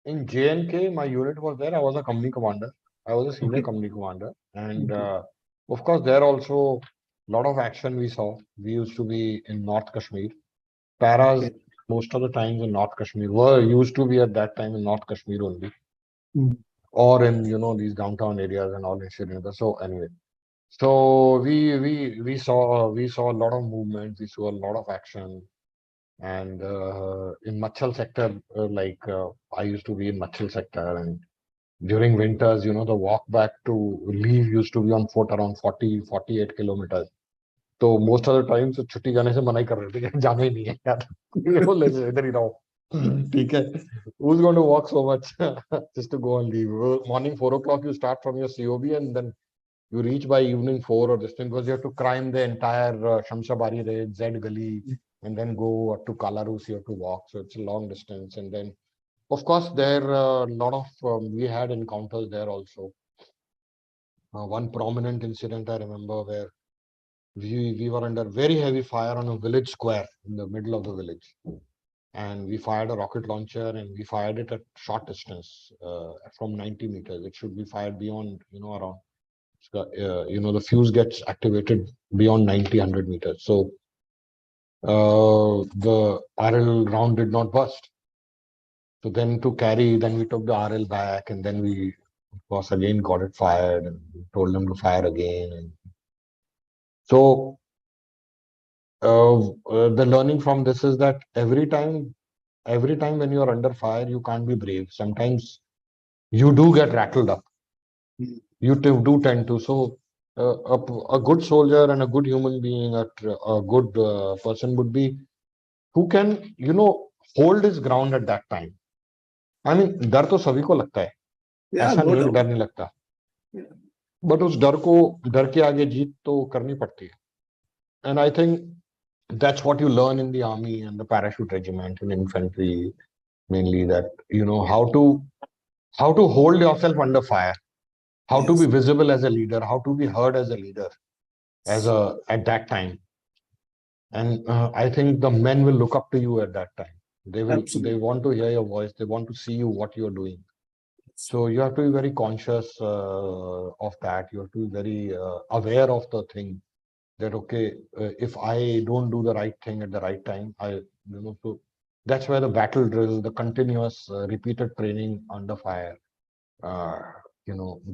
S2: in J&K. My unit was there. I was a company commander. I was a senior company commander, and of course, there also a lot of action we saw. We used to be in North Kashmir. Paras most of the times in North Kashmir used to be at that time in North Kashmir only, or in these downtown areas and all in Srinagar. So anyway, so we saw a lot of movement. We saw a lot of action. And in Machal sector, I used to be in Machal sector, and during winters, the walk back to leave used to be on foot around 48 kilometers. So most of the time, so छुट्टी जाने से मना ही कर रहे थे, जाना ही नहीं है यार, इधर ही रहो, ठीक है? Who's going to walk so much just to go and leave? Morning 4 o'clock you start from your COB and then you reach by evening 4 or this thing, because you have to climb the entire Shamshabari Raid, Z Gali, and then go up to Kalarus. You have to walk, so it's a long distance. And then, of course, there a lot of we had encounters there also. One prominent incident I remember where we were under very heavy fire on a village square in the middle of the village, and we fired a rocket launcher and we fired it at short distance from 90 meters. It should be fired beyond around the fuse gets activated beyond 90-100 meters. So the RL round did not burst. So then then we took the RL back, and then we, of course, again got it fired and told them to fire again. And so the learning from this is that every time when you are under fire, you can't be brave. Sometimes you do get rattled up. You do tend to. So a good soldier and a good human being, a good person would be who can, hold his ground at that time. I mean, डर तो सभी को लगता है, ऐसा नहीं डर नहीं लगता, but उस डर के आगे जीत तो करनी पड़ती है. And I think that's what you learn in the army and the parachute regiment and infantry, mainly, that how to hold yourself under fire. how to
S1: Yes.
S2: be visible as a leader, how to be heard as a leader at that time. And I think the men will look up to you at that time. They
S1: Absolutely.
S2: want to hear your voice. They want to see you, what you're doing. So you have to be very conscious of that. You have to be very aware of the thing that, okay, if I don't do the right thing at the right time, so that's where the battle drill, the continuous repeated training under fire, uh,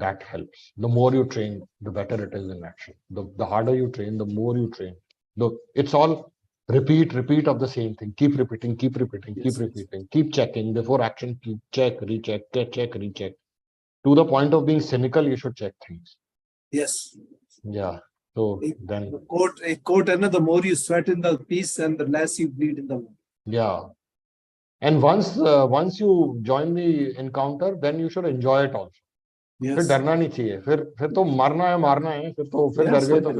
S2: that helps. The more you train, the better it is in action. The harder you train, the more you train. It's all repeat of the same thing. Keep repeating, keep repeating, keep
S1: Yes.
S2: repeating, keep checking before action. Keep check, recheck, check, recheck. To the point of being cynical, you should check things.
S1: Yes.
S2: Yeah. So then,
S1: A quote, the more you sweat in the piece and the less you bleed in the war.
S2: yeah. And once you join the encounter, then you should enjoy it also. फिर
S1: Yes.
S2: डरना नहीं चाहिए. फिर तो मारना है. फिर डर
S1: Yes.
S2: गए तो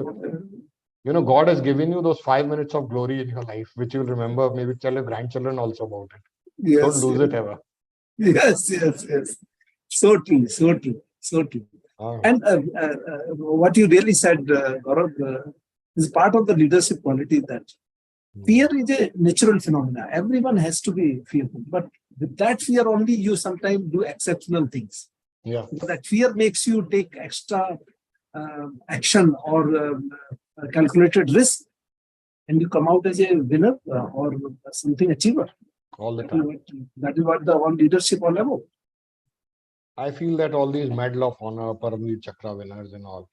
S2: फिर God has given you those 5 minutes of glory in your life, which you'll remember, maybe tell your grandchildren also about it.
S1: Yes.
S2: Don't lose it ever.
S1: Yes. So true. And what you really said, Gaurav, is part of the leadership quality that fear is a natural phenomenon. Everyone has to be fearful. But with that fear only, you sometimes do exceptional things.
S2: Yeah.
S1: Because that fear makes you take extra action or calculated risk. And you come out as a winner or something achiever.
S2: All the time.
S1: That is what the all leadership all about.
S2: I feel that all these Medal of Honor, Paramveer Chakra winners and all,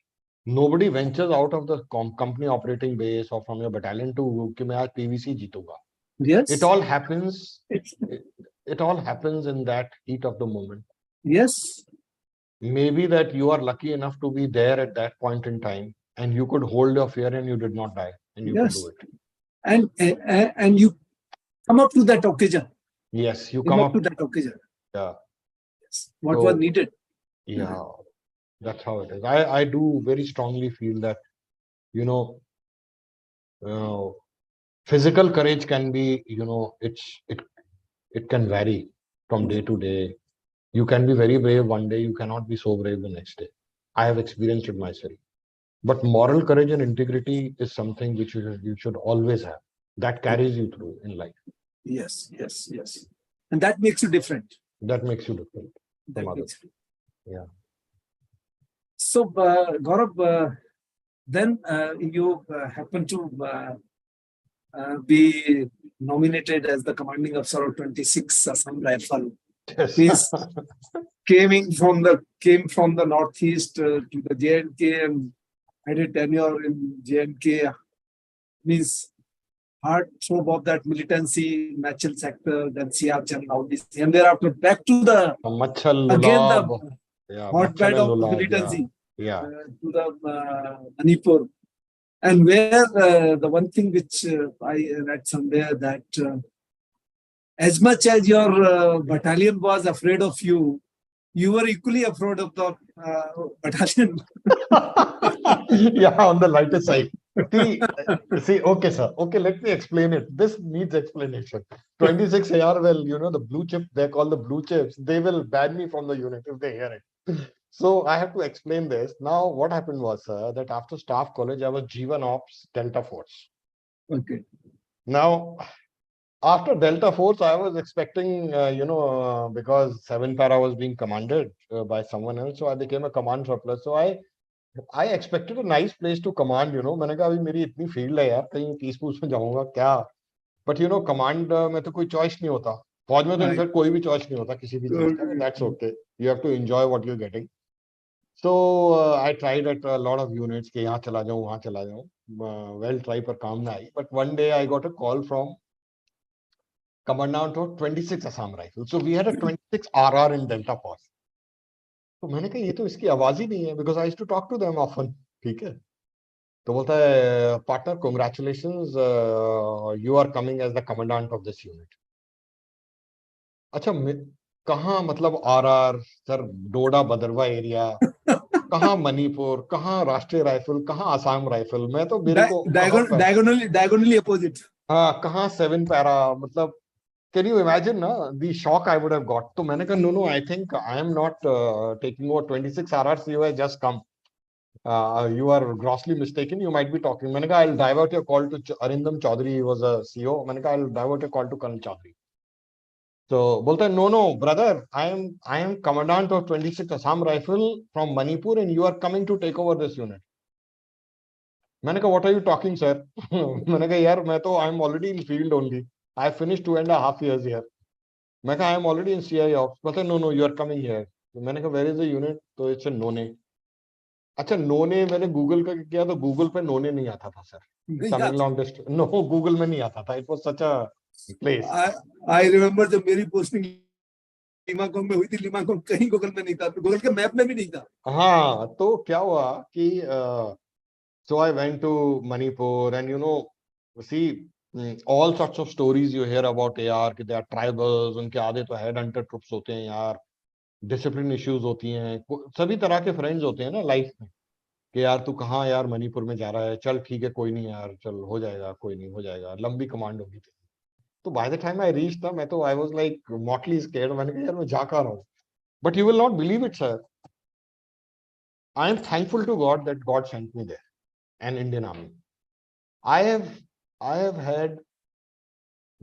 S2: nobody ventures out of the company operating base or from your battalion to कि मैं आज PVC जीतूंगा.
S1: Yes.
S2: It all happens. It all happens in that heat of the moment.
S1: Yes.
S2: Maybe that you are lucky enough to be there at that point in time, and you could hold your fear and you did not die, and you could do it.
S1: And you come up to that occasion.
S2: Yes, you come up
S1: to that occasion.
S2: Yeah.
S1: Yes. What was needed.
S2: Yeah, that's how it is. I do very strongly feel that, physical courage can be, it can vary from day to day. You can be very brave one day, you cannot be so brave the next day. I have experienced it myself. But moral courage and integrity is something which you should always have. That carries you through in life.
S1: Yes. And that makes you different.
S2: That makes you different from others. Yeah.
S1: So, Gaurav, then you happen to be nominated as the commanding officer of 26 Assam Rifle. Yes. came from the Northeast to the J&K and had a tenure in J&K. Means heartthrob of that militancy, Machil sector, then Siachen, all this, and thereafter back to the hotbed of militancy, to the Manipur, and where the one thing which I read somewhere that as much as your battalion was afraid of you, you were equally afraid of the battalion.
S2: Yeah, on the lighter side. See, okay, sir. Okay, let me explain it. This needs explanation. 26 AR, well, the blue chip, they're called the blue chips. They will ban me from the unit if they hear it. So I have to explain this. Now, what happened was, sir, that after staff college, I was G1 Ops Delta Force.
S1: Okay.
S2: Now, after Delta Force, I was expecting, because 7 para was being commanded by someone else. So I became a command surplus. So I expected a nice place to command, मैंने कहा अभी मेरी इतनी field है यार कहीं piece पूस में जाऊंगा क्या बट कमांड में तो कोई चॉइस नहीं होता फौज में तो इनफैक्ट कोई भी चॉइस नहीं होता किसी भी चीज का that's okay you have to enjoy what you are getting so I tried at a lot of units कि यहाँ चला जाऊं वहां चला जाऊं वेल ट्राई पर काम ना आई but one day I got a call from commandant of 26 Assam Rifles. So we had a 26 RR in Delta Force. तो मैंने कहा ये तो इसकी आवाज ही नहीं है because I used to talk to them often. ठीक है तो बोलता है partner congratulations you are coming as the commandant of this unit. अच्छा कहाँ मतलब RR सर डोडा बदरवा एरिया कहाँ मणिपुर कहाँ राष्ट्रीय राइफल कहाँ आसाम राइफल मैं तो मेरे को
S1: diagonally opposite.
S2: हाँ कहाँ 7 पैरा मतलब can you imagine the shock I would have got? So मैंने कहा, no, I think I am not taking over 26 RRs. You have just come. You are grossly mistaken. You might be talking. मैंने कहा, I'll divert your call to Arindam Chaudhary. He was a CO. मैंने कहा, I'll divert your call to Colonel Chaudhary. So बोलता है, no, brother, I am commandant of 26 Assam Rifle from Manipur, and you are coming to take over this unit. मैंने कहा, what are you talking, sir? मैंने कहा, यार मैं तो I'm already in field only. I finished 2.5 years here. मैं कहा, I'm already in CI ops. बोलता है, no, you are coming here. तो मैंने कहा, where is the unit? तो it's a None. अच्छा, नोने मैंने गूगल का किया तो गूगल पे नोने नहीं आता था सर. तमिलनाडु डिस्ट्रिक्ट नो गूगल में नहीं आता था. It was such a place.
S1: I remember जब मेरी पोस्टिंग लिमाकोंग में हुई थी, लिमाकोंग कहीं गूगल में नहीं था, गूगल के मैप में भी नहीं था.
S2: हाँ, तो क्या हुआ कि so I went to Manipur, and see, all sorts of stories you hear about AR कि they are tribals, उनके आधे तो head hunter troops होते हैं यार, डिसिप्लिन इश्यूज होती हैं, सभी तरह के फ्रेंड्स होते हैं ना लाइफ में कि यार तू कहाँ यार मणिपुर में जा रहा है, चल ठीक है कोई नहीं यार, चल हो जाएगा, कोई नहीं हो जाएगा, लंबी कमांड होगी थी. तो by the time I reach था, मैं तो I was like mortally scared. मैंने कहा यार मैं जा कहाँ रहा हूँ. But you will not believe it sir, I am thankful to God that God sent me there and Indian army. I have had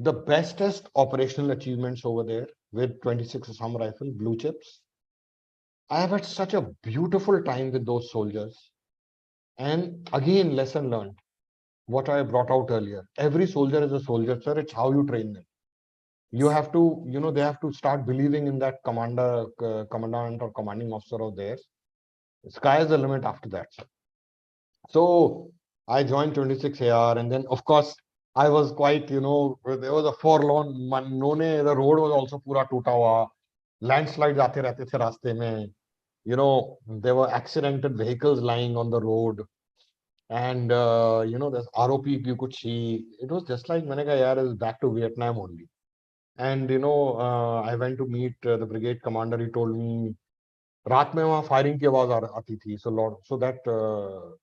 S2: the bestest operational achievements over there with 26 Assam Rifle blue chips. I have had such a beautiful time with those soldiers. And again, lesson learned, what I brought out earlier. Every soldier is a soldier, sir. It's how you train them. You have to, they have to start believing in that commandant or commanding officer of theirs. The sky is the limit after that, sir. So I joined 26 AR, and then, of course, I was quite, there was a forlorn, the road was also pura toota hua. Landslides aate rehte the raaste mein. There were accidental vehicles lying on the road. And, there's ROP you could see. It was just like, maine kaha, yaar, is back to Vietnam only. And, I went to meet the brigade commander. He told me, रात में वहाँ firing की आवाज आती थी. So that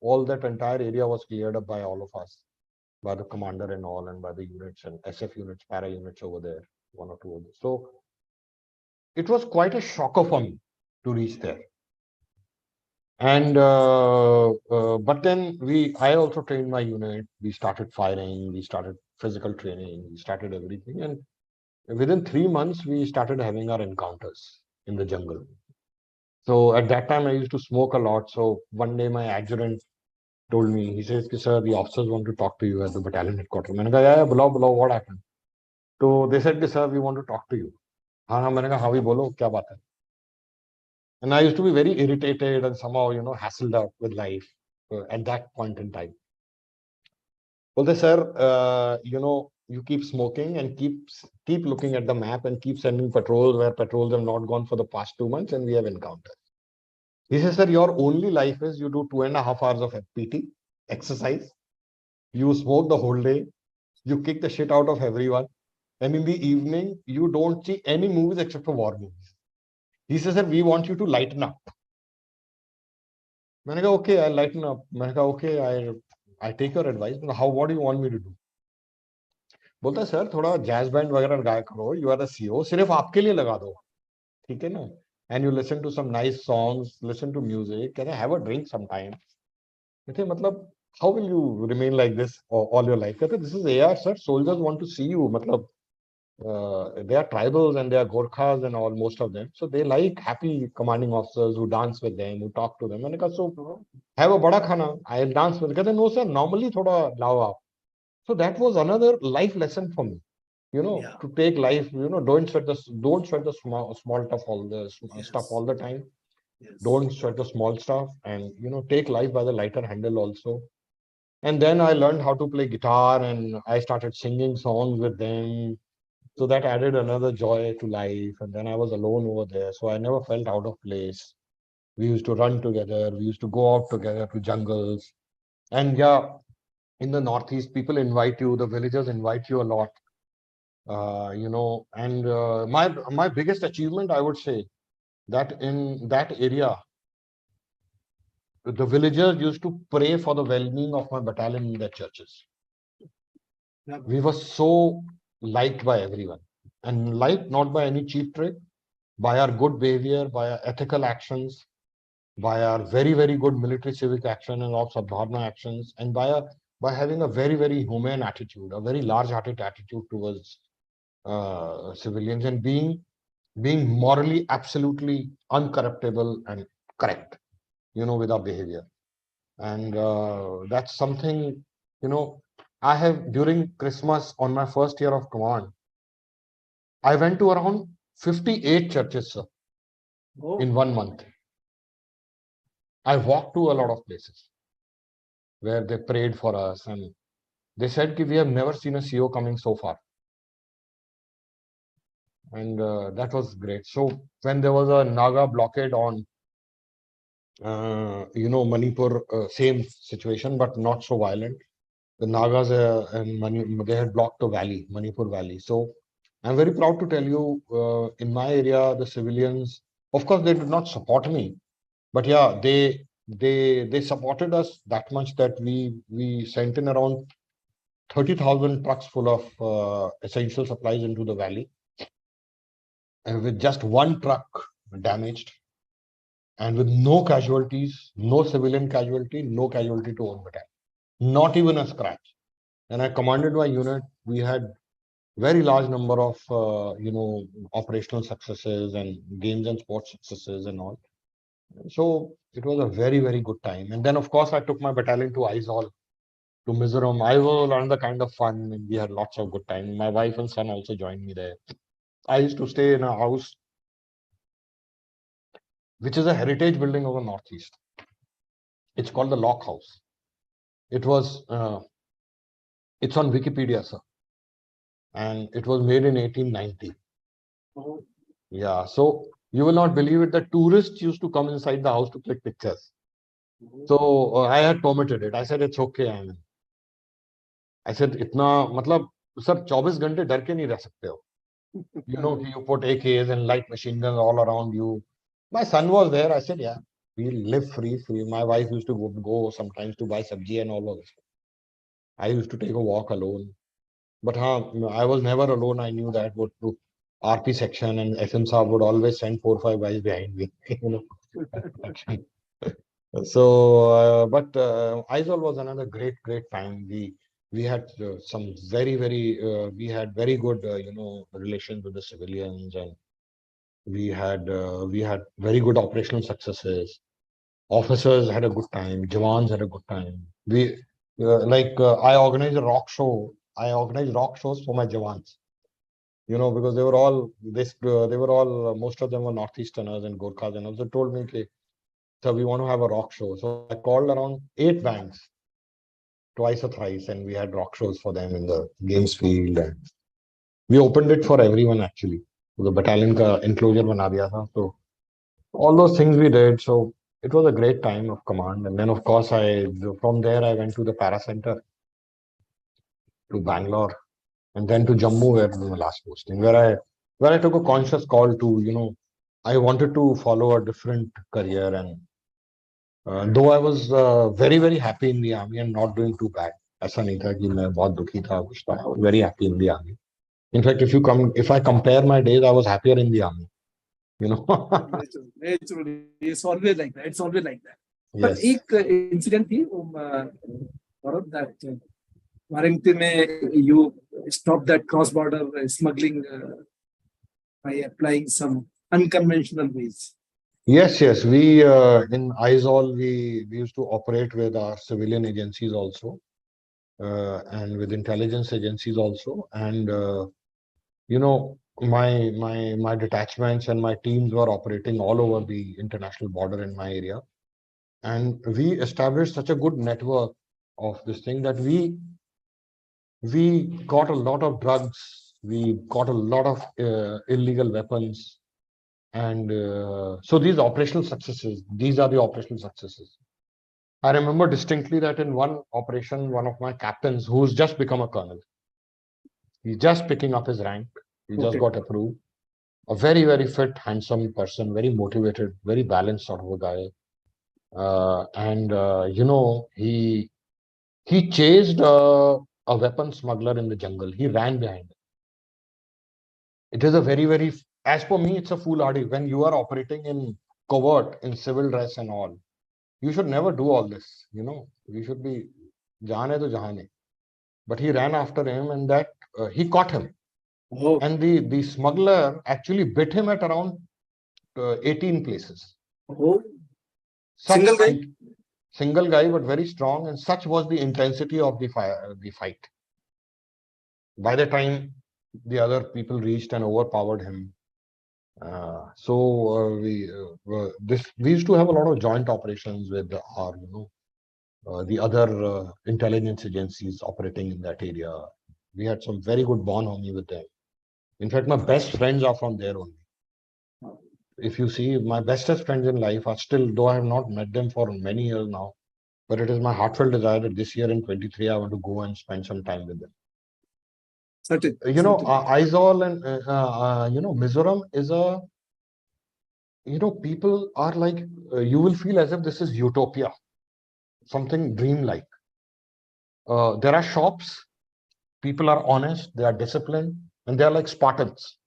S2: all that entire area was cleared up by all of us, by the commander and all, and by the units and SF units, para units over there, one or two of them. So it was quite a shocker for me to reach there. And but then I also trained my unit. We started firing, we started physical training, we started everything, and within 3 months we started having our encounters in the jungle. So at that time I used to smoke a lot. So one day my adjutant told me, he says, sir, the officers want to talk to you at the battalion headquarters. मैंने कहा, yeah, बुलाओ, what happened? So they said, sir, we want to talk to you. हाँ, मैंने कहा, हाँ भी बोलो, क्या बात है? And I used to be very irritated and somehow, hassled up with life at that point in time. Well, sir, you keep smoking and keep looking at the map and keep sending patrols where patrols have not gone for the past 2 months, and we have encountered. He says, sir, your only life is you do 2.5 hours of FPT exercise. You smoke the whole day. You kick the shit out of everyone. And in the evening, you don't see any movies except for war movies. He says, sir, we want you to lighten up. मैंने कहा, okay, I'll lighten up. मैंने कहा, okay, I take your advice. What do you want me to do? बोलता है, sir थोड़ा jazz band वगैरह गाया करो. You are the CEO. सिर्फ आपके लिए लगा दो. ठीक है ना? And you listen to some nice songs, listen to music. Can I have a drink sometime? कहते मतलब, how will you remain like this all your life? कहते this is AR, sir. Soldiers want to see you. मतलब, they are tribals and they are Gorkhas and all, most of them. So they like happy commanding officers who dance with them, who talk to them. मैंने कहा, so have a bada khana. I'll dance with. कहते no, sir. Normally थोड़ा लाओ आप. So that was another life lesson for me. To take life, don't sweat the small stuff all the stuff all the time.
S1: Yes.
S2: Don't sweat the small stuff, and take life by the lighter handle also. And then I learned how to play guitar, and I started singing songs with them. So that added another joy to life. And then I was alone over there, so I never felt out of place. We used to run together. We used to go out together to jungles. And yeah, in the Northeast, people invite you. The villagers invite you a lot. And my biggest achievement, I would say, that in that area, the villagers used to pray for the well-being of my battalion in their churches.
S1: Yeah.
S2: We were so liked by everyone. And life not by any cheap trick, by our good behavior, by our ethical actions, by our very, very good military civic action and of sadhana actions, and by having a very, very humane attitude, a very large-hearted attitude towards civilians, and being morally absolutely uncorruptible and correct, with our behavior. And that's something, I have, during Christmas on my first year of command, I went to around 58 churches, sir, in 1 month. I walked to a lot of places where they prayed for us, and they said we have never seen a CO coming so far. And that was great. So when there was a Naga blockade on, Manipur, same situation, but not so violent. The Nagas they had blocked the valley, Manipur Valley. So I'm very proud to tell you, in my area, the civilians, of course, they did not support me, but yeah, they supported us that much that we sent in around 30,000 trucks full of essential supplies into the valley, and with just one truck damaged, and with no casualties, no civilian casualty, no casualty to own battalion, not even a scratch. And I commanded my unit. We had very large number of operational successes and games and sports successes and all. So it was a very, very good time. And then of course I took my battalion to Aizawl, to Mizoram. Aizawl was another kind of fun, and we had lots of good time. My wife and son also joined me there. I used to stay in a house which is a heritage building of the Northeast. It's called the Lock House. It was it's on Wikipedia, sir, and it was made in 1890.
S1: Oh.
S2: Yeah, so you will not believe it that tourists used to come inside the house to click pictures. So I had permitted it. I said it's okay. I said इतना मतलब sir 24 घंटे डर के नहीं रह सकते हो. You put AKs and light machine guns all around you. My son was there. I said, yeah, we'll live free. My wife used to go sometimes to buy sabji and all of this. I used to take a walk alone. But I was never alone. I knew that would to RP section, and SM Saab would always send 4 or 5 guys behind me. So, but Aizawl was another great, great time. We had some very, very we had very good relations with the civilians, and we had very good operational successes. Officers had a good time. Jawans had a good time. I organized a rock show. I organized rock shows for my Jawans. Because they were all most of them were Northeasterners and Gorkhas, and also told me, okay, so we want to have a rock show. So I called around 8 bands, twice or thrice, and we had rock shows for them in the games field. And we opened it for everyone actually. The battalion ka enclosure bana diya tha. So all those things we did. So it was a great time of command. And then of course from there I went to the para center, to Bangalore, and then to Jammu, where was my last posting, where I took a conscious call to, I wanted to follow a different career. And though I was very, very happy in the army and not doing too bad, ऐसा नहीं था कि मैं बहुत दुखी था कुछ था. I was very happy in the army. In fact, if I compare my days, I was happier in the army.
S1: Naturally, it's always like that. It's always like that.
S2: Yes.
S1: But एक incident थी Gaurav, that Warrington में you stopped that cross-border smuggling by applying some unconventional ways.
S2: Yes. We in Aizawl we used to operate with our civilian agencies also, and with intelligence agencies also, and my detachments and my teams were operating all over the international border in my area, and we established such a good network of this thing that we got a lot of drugs, we got a lot of illegal weapons. And so these are the operational successes. I remember distinctly that in one operation, one of my captains, who's just become a colonel, he's just picking up his rank, he just got approved, a very, very fit, handsome person, very motivated, very balanced sort of a guy. He chased a weapon smuggler in the jungle. He ran behind him. It is a very, as for me, it's a foolhardy. When you are operating in covert, in civil dress and all, you should never do all this. You should be jahan hai to jahan hai. But he ran after him, and that he caught him.
S1: Oh,
S2: And the smuggler actually bit him at around 18 places.
S1: oh,
S2: Such
S1: single guy?
S2: single guy, but very strong, and such was the intensity of the fight. By the time the other people reached and overpowered him, we used to have a lot of joint operations with our the other intelligence agencies operating in that area. We had some very good bond only with them. In fact, my best friends are from there only. If you see, my bestest friends in life are still, though I have not met them for many years now, but it is my heartfelt desire that this year in 23, I want to go and spend some time with them.
S1: Certain.
S2: Aizawl and, Mizoram is people are like, you will feel as if this is utopia, something dreamlike. There are shops, people are honest, they are disciplined, and they are like Spartans.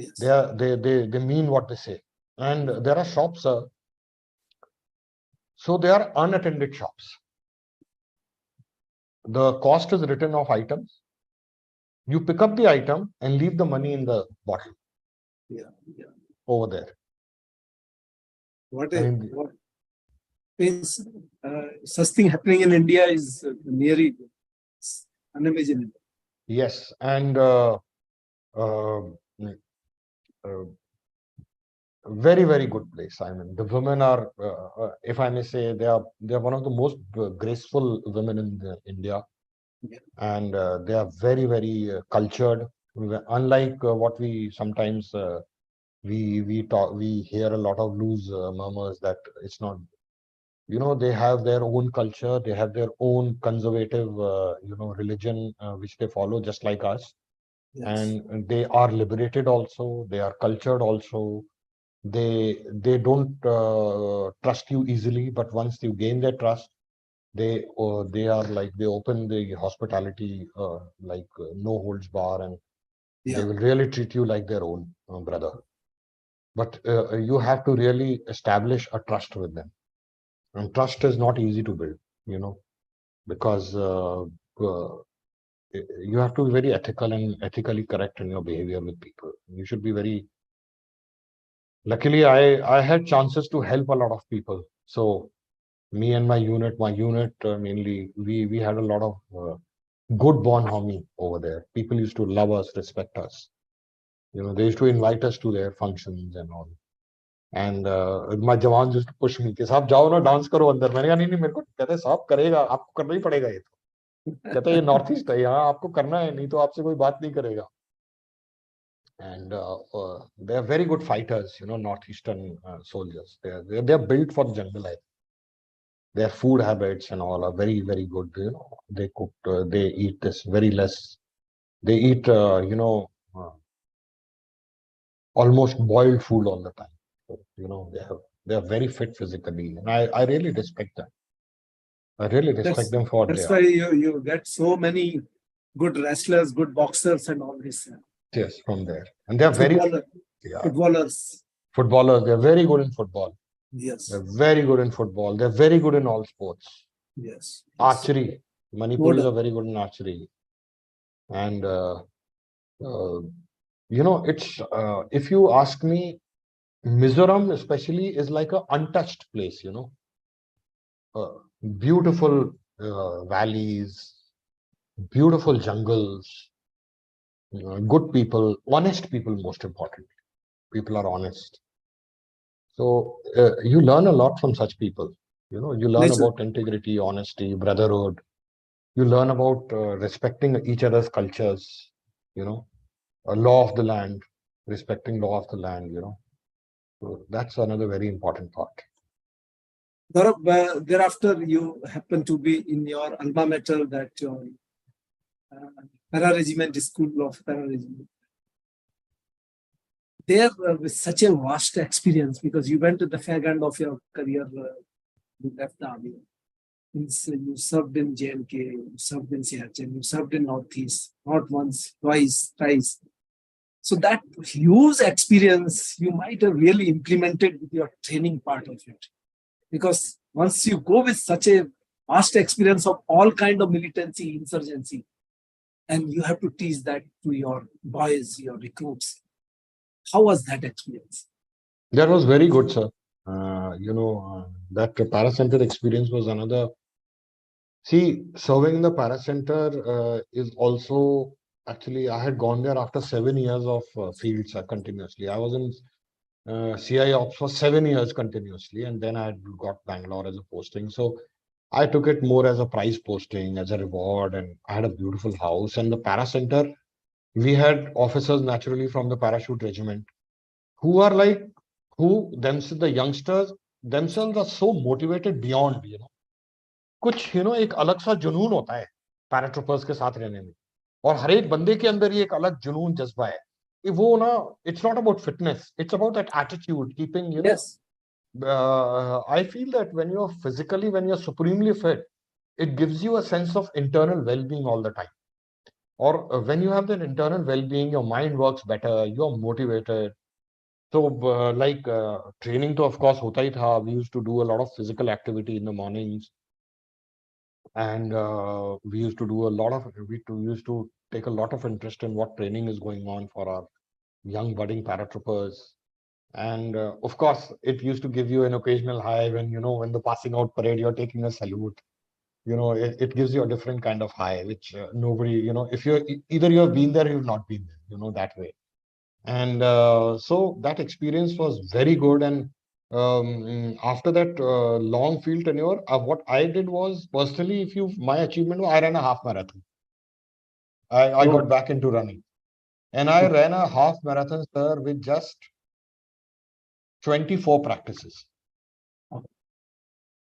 S1: Yes.
S2: They mean what they say. And there are shops, so they are unattended shops. The cost is written off items. You pick up the item and leave the money in the bottle.
S1: Yeah.
S2: Over there.
S1: What is such thing happening in India is nearly unimaginable.
S2: Yes, and very good place. I mean, the women are, if I may say, they are one of the most graceful women in India, and they are very cultured. Unlike what we sometimes we hear a lot of loose murmurs that it's not. They have their own culture, they have their own conservative, religion, which they follow just like us.
S1: Yes.
S2: And they are liberated also, they are cultured also. They don't trust you easily, but once you gain their trust, they are like, they open the hospitality, no holds bar, and they will really treat you like their own brother. But you have to really establish a trust with them. And trust is not easy to build, because you have to be very ethical and ethically correct in your behavior with people. You should be very. Luckily, I had chances to help a lot of people. So me and my unit mainly, we had a lot of good born homie over there. People used to love us, respect us. They used to invite us to their functions and all. And my jawans used to push me कि साहब जाओ ना dance करो अंदर. मैंने कहा नहीं मेरे को कहते साहब करेगा आपको करना ही पड़ेगा ये तो. कहते ये नॉर्थ ईस्ट है यहाँ आपको करना है नहीं तो आपसे कोई बात नहीं करेगा. And they are very good fighters, northeastern soldiers. They are built for the jungle. Their food habits and all are very good. They cook, they eat this very less. They eat almost boiled food all the time. So, they are very fit physically, and I really respect them. I really respect them for
S1: that's why you get so many good wrestlers, good boxers, and all this.
S2: Yes, from there, and they are
S1: footballers.
S2: They're very good in football.
S1: Yes,
S2: they're very good in football. They're very good in all sports.
S1: Yes.
S2: Archery. Manipur are very good in archery, and it's if you ask me, Mizoram especially is like an untouched place. Beautiful valleys, beautiful jungles, good people, honest people. Most importantly, people are honest. So you learn a lot from such people. You learn about integrity, honesty, brotherhood. You learn about respecting each other's cultures. A law of the land, respecting law of the land. So that's another very important part.
S1: Gaurav, thereafter you happen to be in your alma mater, that your para regiment, school of para regiment. There with such a vast experience, because you went to the fag end of your career, you left the army. You served in JNK, you served in Siachen, you served in North East, not once, twice, thrice. So that huge experience you might have really implemented with your training part of it. Because once you go with such a vast experience of all kind of militancy, insurgency, and you have to teach that to your boys, your recruits. How was that experience?
S2: That was very good, sir. That paracenter experience was another. See, serving in the paracenter is also actually, I had gone there after 7 years of field, sir, continuously. I was in CI ops for 7 years continuously, and then I had got Bangalore as a posting. So I took it more as a prize posting, as a reward, and I had a beautiful house. And the paracenter, we had officers naturally from the parachute regiment who are like, who themselves, the youngsters themselves are so motivated beyond, कुछ एक अलग सा जुनून होता है paratroopers के साथ रहने में, और हर एक बंदे के अंदर ये एक अलग जुनून जज्बा है कि वो ना, it's not about fitness, it's about that attitude keeping
S1: Yes.
S2: I feel that when you're physically, when you're supremely fit, it gives you a sense of internal well-being all the time. Or when you have that internal well-being, your mind works better, you're motivated. So training to of course hota hi tha. We used to do a lot of physical activity in the mornings, and we used to do a lot of, used to take a lot of interest in what training is going on for our young budding paratroopers. And of course, it used to give you an occasional high when, when the passing out parade, you're taking a salute. It gives you a different kind of high, which nobody, if you're either you have been there or you've not been there, that way. And so that experience was very good. And after that long field tenure, what I did was, personally, my achievement was I ran a half marathon. I got back into running. And I ran a half marathon, sir, with just 24 practices.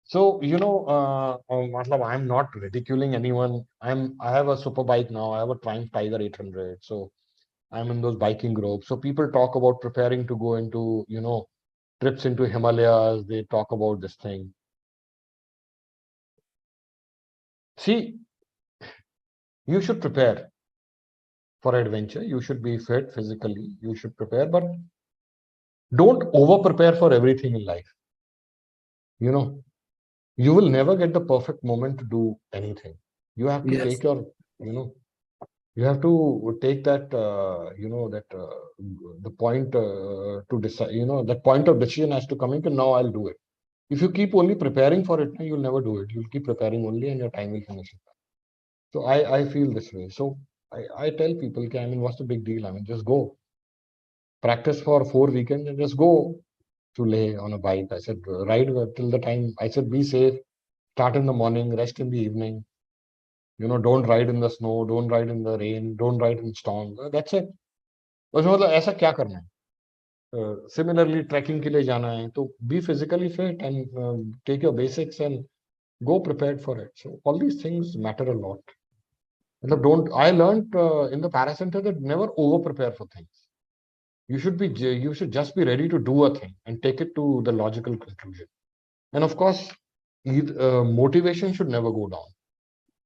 S2: So, I'm not ridiculing anyone. I have a super bike now. I have a Triumph Tiger 800. So I'm in those biking groups. So people talk about preparing to go into, trips into Himalayas. They talk about this thing. See, you should prepare for adventure. You should be fit physically. You should prepare, but don't over prepare for everything in life. You will never get the perfect moment to do anything. You have to take your, you have to take that, the point to decide, that point of decision has to come in, and now I'll do it. If you keep only preparing for it, you'll never do it. You'll keep preparing only and your time will finish it. So I feel this way. So I tell people, I mean, what's the big deal? I mean, just go. Practice for 4 weekends and just go to Leh on a bike. I said, ride till the time. I said, be safe. Start in the morning, rest in the evening. Don't ride in the snow, don't ride in the rain, don't ride in storm. That's it. मतलब ऐसा क्या करना है? Similarly, trekking के लिए जाना है, तो be physically fit and take your basics and go prepared for it. So all these things matter a lot. I learned in the paracenter that never over prepare for things. You should just be ready to do a thing and take it to the logical conclusion. And of course, motivation should never go down.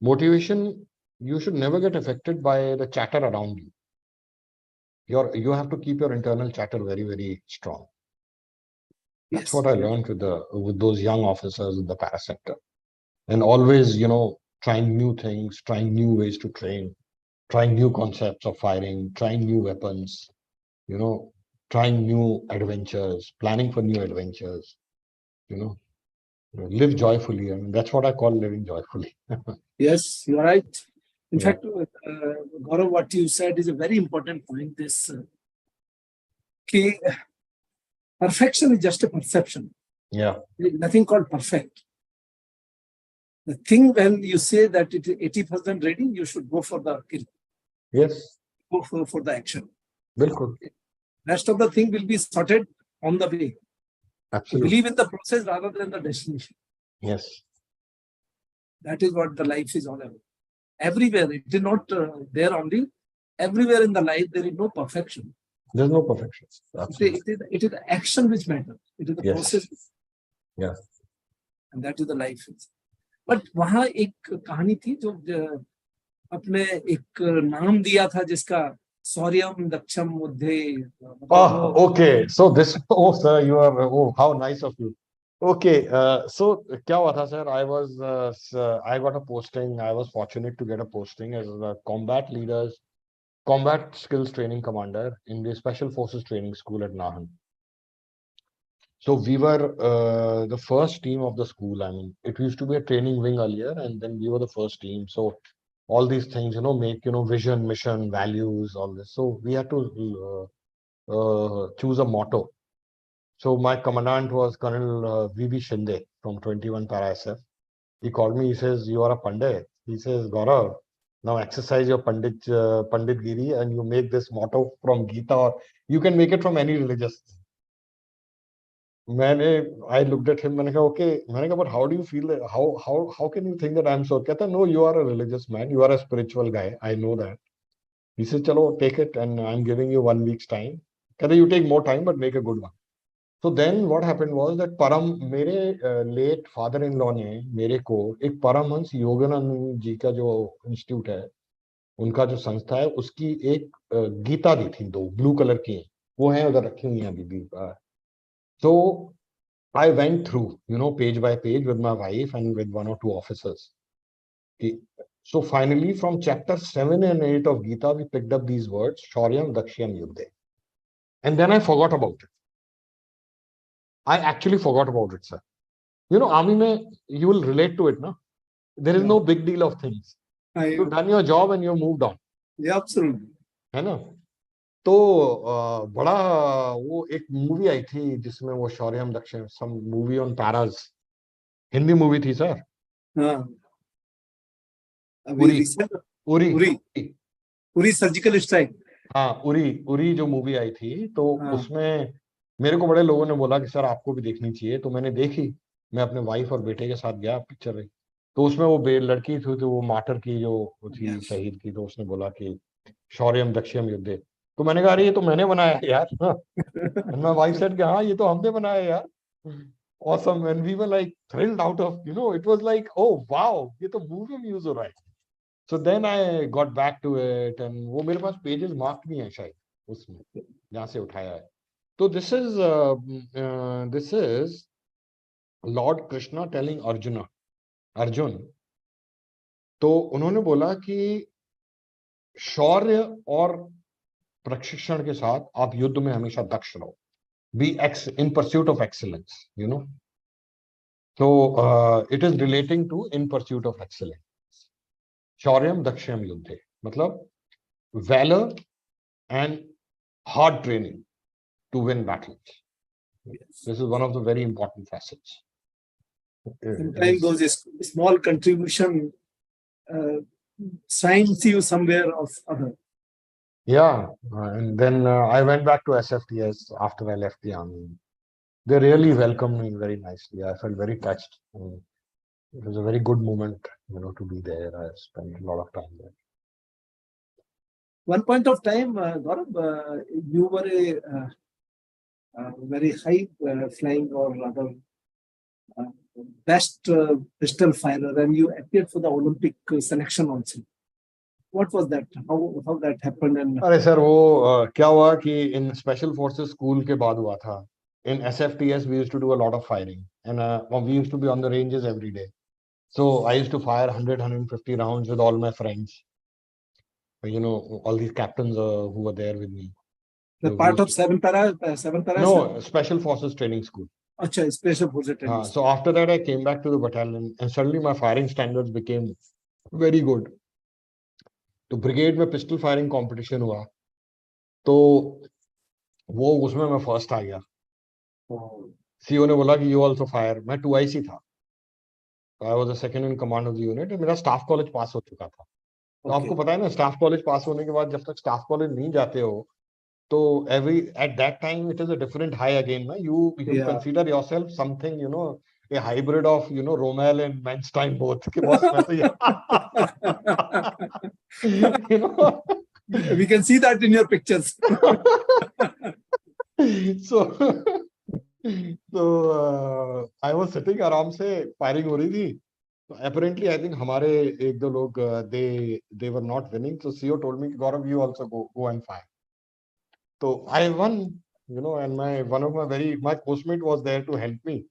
S2: Motivation, you should never get affected by the chatter around you. You have to keep your internal chatter very, very strong. That's what I learned with those young officers in the paracenter. And always, trying new things, trying new ways to train, trying new concepts of firing, trying new weapons, trying new adventures, planning for new adventures, live joyfully. I mean, that's what I call living joyfully.
S1: Yes, you're right. In fact, Gaurav, what you said is a very important point. This perfection is just a perception.
S2: Yeah.
S1: There is nothing called perfect. The thing when you say that it is 80% ready, you should go for the kill.
S2: Yes.
S1: Go for the action.
S2: Bilkul.
S1: Rest of the thing will be sorted on the way.
S2: Absolutely.
S1: Believe in the process rather than the destination.
S2: Yes. That
S1: is what the life is all about. Everywhere, it is not there only. Everywhere in the life, there is no perfection.
S2: There's no perfection.
S1: It is the action which matters. It is the process.
S2: Yeah.
S1: And that is the life. But वहाँ एक कहानी थी जो अपने एक नाम दिया था जिसका Sauryam Daksham Muddhe.
S2: Oh, okay. So this, oh, sir, you are, oh, how nice of you. Okay. So, क्या हुआ था, sir? I got a posting. I was fortunate to get a posting as a combat skills training commander in the Special Forces Training School at Nahan. So we were the first team of the school. I mean, it used to be a training wing earlier, and then we were the first team. So all these things, make, vision, mission, values, all this. So we had to choose a motto. So my commandant was Colonel V.B. Shinde from 21 parasf. He called me. He says, "You are a Pandit." He says, "Gaurav, now exercise your Pandit Giri, and you make this motto from Gita, or you can make it from any religious." I looked at him. मैंने कहा, okay. मैंने कहा, but how do you feel that? How can you think that I'm so? कहता, no, you are a religious man. You are a spiritual guy. I know that. He says, चलो, take it, and I'm giving you 1 week's time. कहता, you take more time, but make a good one. So then what happened was that मेरे late father-in-law ने मेरे को एक परमहंस योगानंद जी का जो institute है, उनका जो संस्था है, उसकी एक गीता दी थी, 2 ब्लू कलर की, वो है उधर रखी हुई है अभी भी. So I went through, page by page with my wife and with 1 or 2 officers. So finally, from chapter 7 and 8 of Gita, we picked up these words, Shauryam Dakshyam Yuddhe. And then I forgot about it. I actually forgot about it, sir. Army mein, you will relate to it, no? There is no big deal of things. You've done your job and you've moved on.
S1: Yeah, absolutely.
S2: है ना? तो बड़ा वो एक movie आई थी जिसमें वो शौर्यम दक्षिण, some movie on paras, Hindi movie थी सर.
S1: हाँ.
S2: Uri
S1: Uri surgical strike.
S2: हाँ, उरी जो मूवी आई थी, तो उसमें मेरे को बड़े लोगों ने बोला कि सर आपको भी देखनी चाहिए. तो मैंने देखी. मैं अपने वाइफ और बेटे के साथ गया पिक्चर में. तो उसमें वो लड़की थी, तो वो मार्टर की जो थी, शहीद की. तो उसने बोला कि शौर्यम दक्षिणम युद्धे. तो मैंने कहा, अरे ये तो मैंने बनाया है यार. And my wife said, हाँ ये तो हमने बनाया यार. Awesome. And we were like thrilled out of, it was like, oh wow, ये तो मूवी में यूज हो रहा है. So then I got back to it, and वो मेरे पास pages marked नहीं है शायद उसमें, जहाँ से उठाया है. तो this is Lord Krishna telling Arjun. तो उन्होंने बोला कि शौर्य और प्रशिक्षण के साथ आप युद्ध में हमेशा दक्ष रहो. Be in pursuit of excellence, So it is relating to in pursuit of excellence. Shauryam Dakshyam Yuddhe. Matlab valor and hard training to win battles. Yes. This is one of the very important facets.
S1: Sometimes those small contribution signs you somewhere of other.
S2: Yeah, and then I went back to SFTS after I left the army. They really welcomed me very nicely. I felt very touched. It was a very good moment, to be there. I spent a lot of time there.
S1: One point of time, Gaurav, you were a very high flying or rather best pistol firer, and you appeared for the Olympic selection also. What was that? How that happened? And
S2: अरे sir वो क्या हुआ कि in Special Forces school के बाद हुआ था. In SFTS we used to do a lot of firing, and we used to be on the ranges every day. So I used to fire 100-150 rounds with all my friends. All these captains who were there with me.
S1: The part of 7 para?
S2: No, Special Forces Training School.
S1: Achha, Special Forces Training School.
S2: So after that I came back to the battalion, and suddenly my firing standards became very good. तो brigade में pistol firing competition हुआ, तो वो उसमें मैं first आ गया. CO ने बोला कि यू आल्सो फायर. मैं 2IC था. I was the second in command of the unit. मेरा स्टाफ कॉलेज पास हो चुका था. तो आपको पता है ना, स्टाफ कॉलेज पास होने के बाद जब तक स्टाफ कॉलेज नहीं जाते हो, तो at that time it is a different high again, na? You consider yourself something, a hybrid of, Rommel and Manstein both.
S1: We can see that in your pictures.
S2: So I was sitting आराम से, firing हो रही थी. So apparently, I think हमारे एक दो लोग they were not winning. So CEO told me, Gaurav, you also go and fire. So I won, and my postmate was there to help me.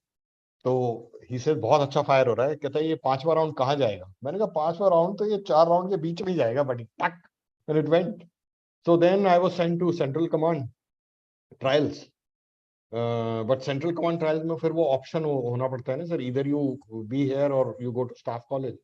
S2: तो he said बहुत अच्छा fire हो रहा है, कहता है ये 5वां राउंड कहाँ जाएगा? मैंने कहा 5वां राउंड तो ये 4 राउंड के बीच में ही जाएगा buddy. टक, and it went. So then I was sent to Central Command trials. But Central Command trials में फिर वो option होना पड़ता है ना sir, either you be here or you go to staff college.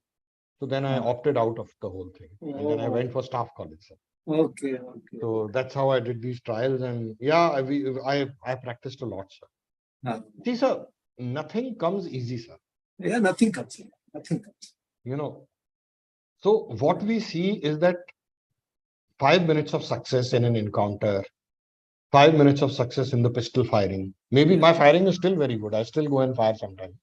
S2: So then I opted out of the whole thing, and then I went for staff college, sir.
S1: Okay.
S2: So that's how I did these trials, and yeah, I practiced a lot, sir. See, sir, nothing comes easy, sir.
S1: Yeah, nothing comes.
S2: So what we see is that 5 minutes of success in an encounter, 5 minutes of success in the pistol firing. Maybe my firing is still very good. I still go and fire sometimes.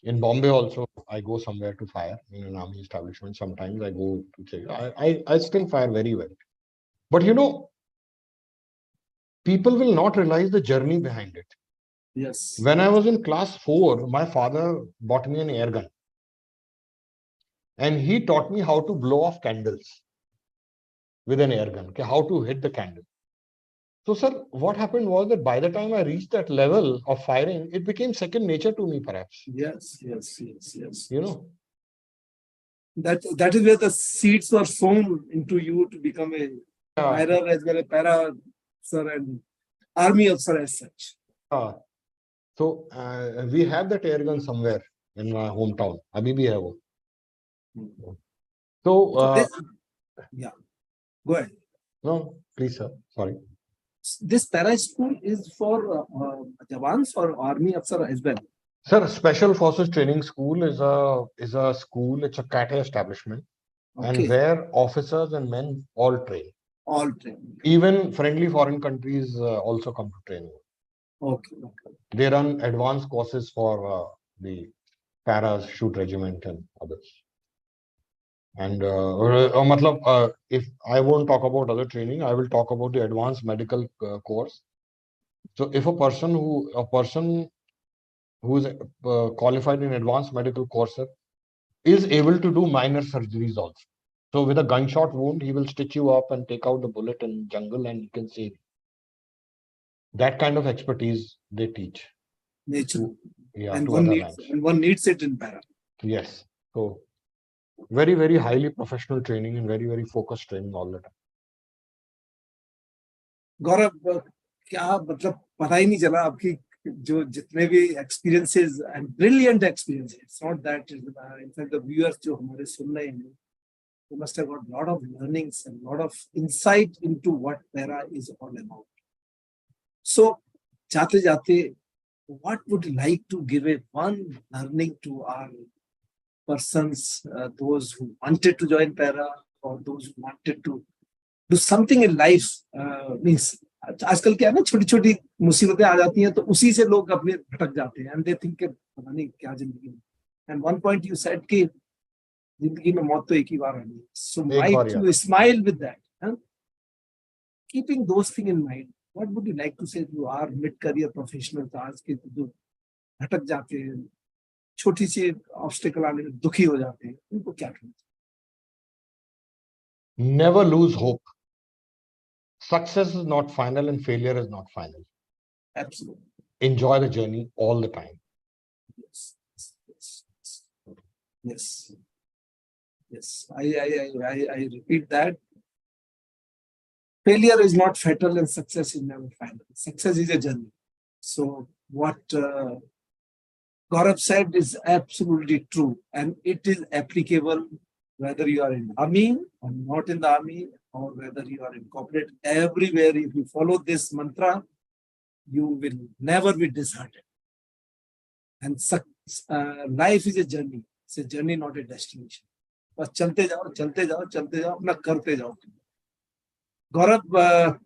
S2: In Bombay also, I go somewhere to fire in an army establishment. Sometimes I go to check. I still fire very well. But people will not realize the journey behind it.
S1: Yes.
S2: When I was in class 4, my father bought me an air gun. And he taught me how to blow off candles with an air gun, how to hit the candle. So, sir, what happened was that by the time I reached that level of firing, it became second nature to me, perhaps.
S1: Yes.
S2: That
S1: is where the seeds were sown into you to become a firer as well as para sir and army officer as such.
S2: So we have that air gun somewhere in my hometown. Abhi bhi hai wo. So
S1: yeah, go ahead.
S2: No, please, sir. Sorry.
S1: This para school is for Jawans or army officer as well.
S2: Sir, Special Forces Training School is a school. It's a CAT establishment, and where officers and men all train.
S1: All train.
S2: Even friendly foreign countries also come to training.
S1: Okay.
S2: They run advanced courses for the paras, shoot regiment, and others. And if I won't talk about other training, I will talk about the advanced medical course. So if a person who is qualified in advanced medical course is able to do minor surgeries also. So with a gunshot wound, he will stitch you up and take out the bullet in jungle, and you can save. That kind of expertise they teach.
S1: Nature.
S2: And
S1: one needs it in para.
S2: Yes. So very, very highly professional training and very, very focused training all the time.
S1: Gaurav, क्या मतलब पता ही नहीं चला आपकी जो जितने भी experiences and brilliant experiences. It's not that in fact the viewers जो हमारे सुन रहे हैं, they must have got a lot of learnings and a lot of insight into what para is all about. So, जाते जाते, what would you like to give one learning to our persons, those who wanted to join para or those who wanted to do something in life? Means आजकल क्या है ना, छोटी छोटी मुसीबतें आ जाती हैं तो उसी से लोग अपने भटक जाते हैं, and they think पता नहीं क्या जिंदगी में. And one point you said कि जिंदगी में मौत तो एक ही बार आनी है. So might you smile with that. Keeping those things in mind, what would you like to say to our mid-career professionals आज के जो भटक जाते हैं, छोटी सी ऑब्स्टिकल आने में दुखी हो जाते हैं, उनको क्या कहना?
S2: Never lose hope. Success is not final and failure is not final.
S1: Absolutely.
S2: Enjoy the journey all the time.
S1: Yes. I repeat that. Failure is not fatal and success is never final. Success is a journey. So what Gaurav said is absolutely true, and it is applicable whether you are in the army or not in the army, or whether you are in corporate. Everywhere, if you follow this mantra, you will never be disheartened. And life is a journey. It's a journey, not a destination. बस चलते जाओ, अपना करते जाओ. Gaurav,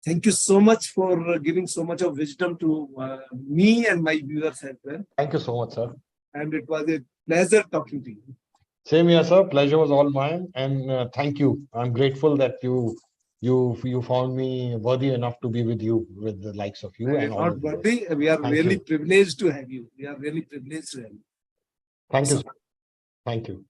S1: thank you so much for giving so much of wisdom to me and my viewers as well.
S2: Thank you so much, sir.
S1: And it was a pleasure talking to you.
S2: Same here, sir. Pleasure was all mine, and thank you. I'm grateful that you found me worthy enough to be with you, with the likes of you and all.
S1: Not worthy. We are really privileged to have you. We are really privileged to have you.
S2: Thank you, sir. Thank you.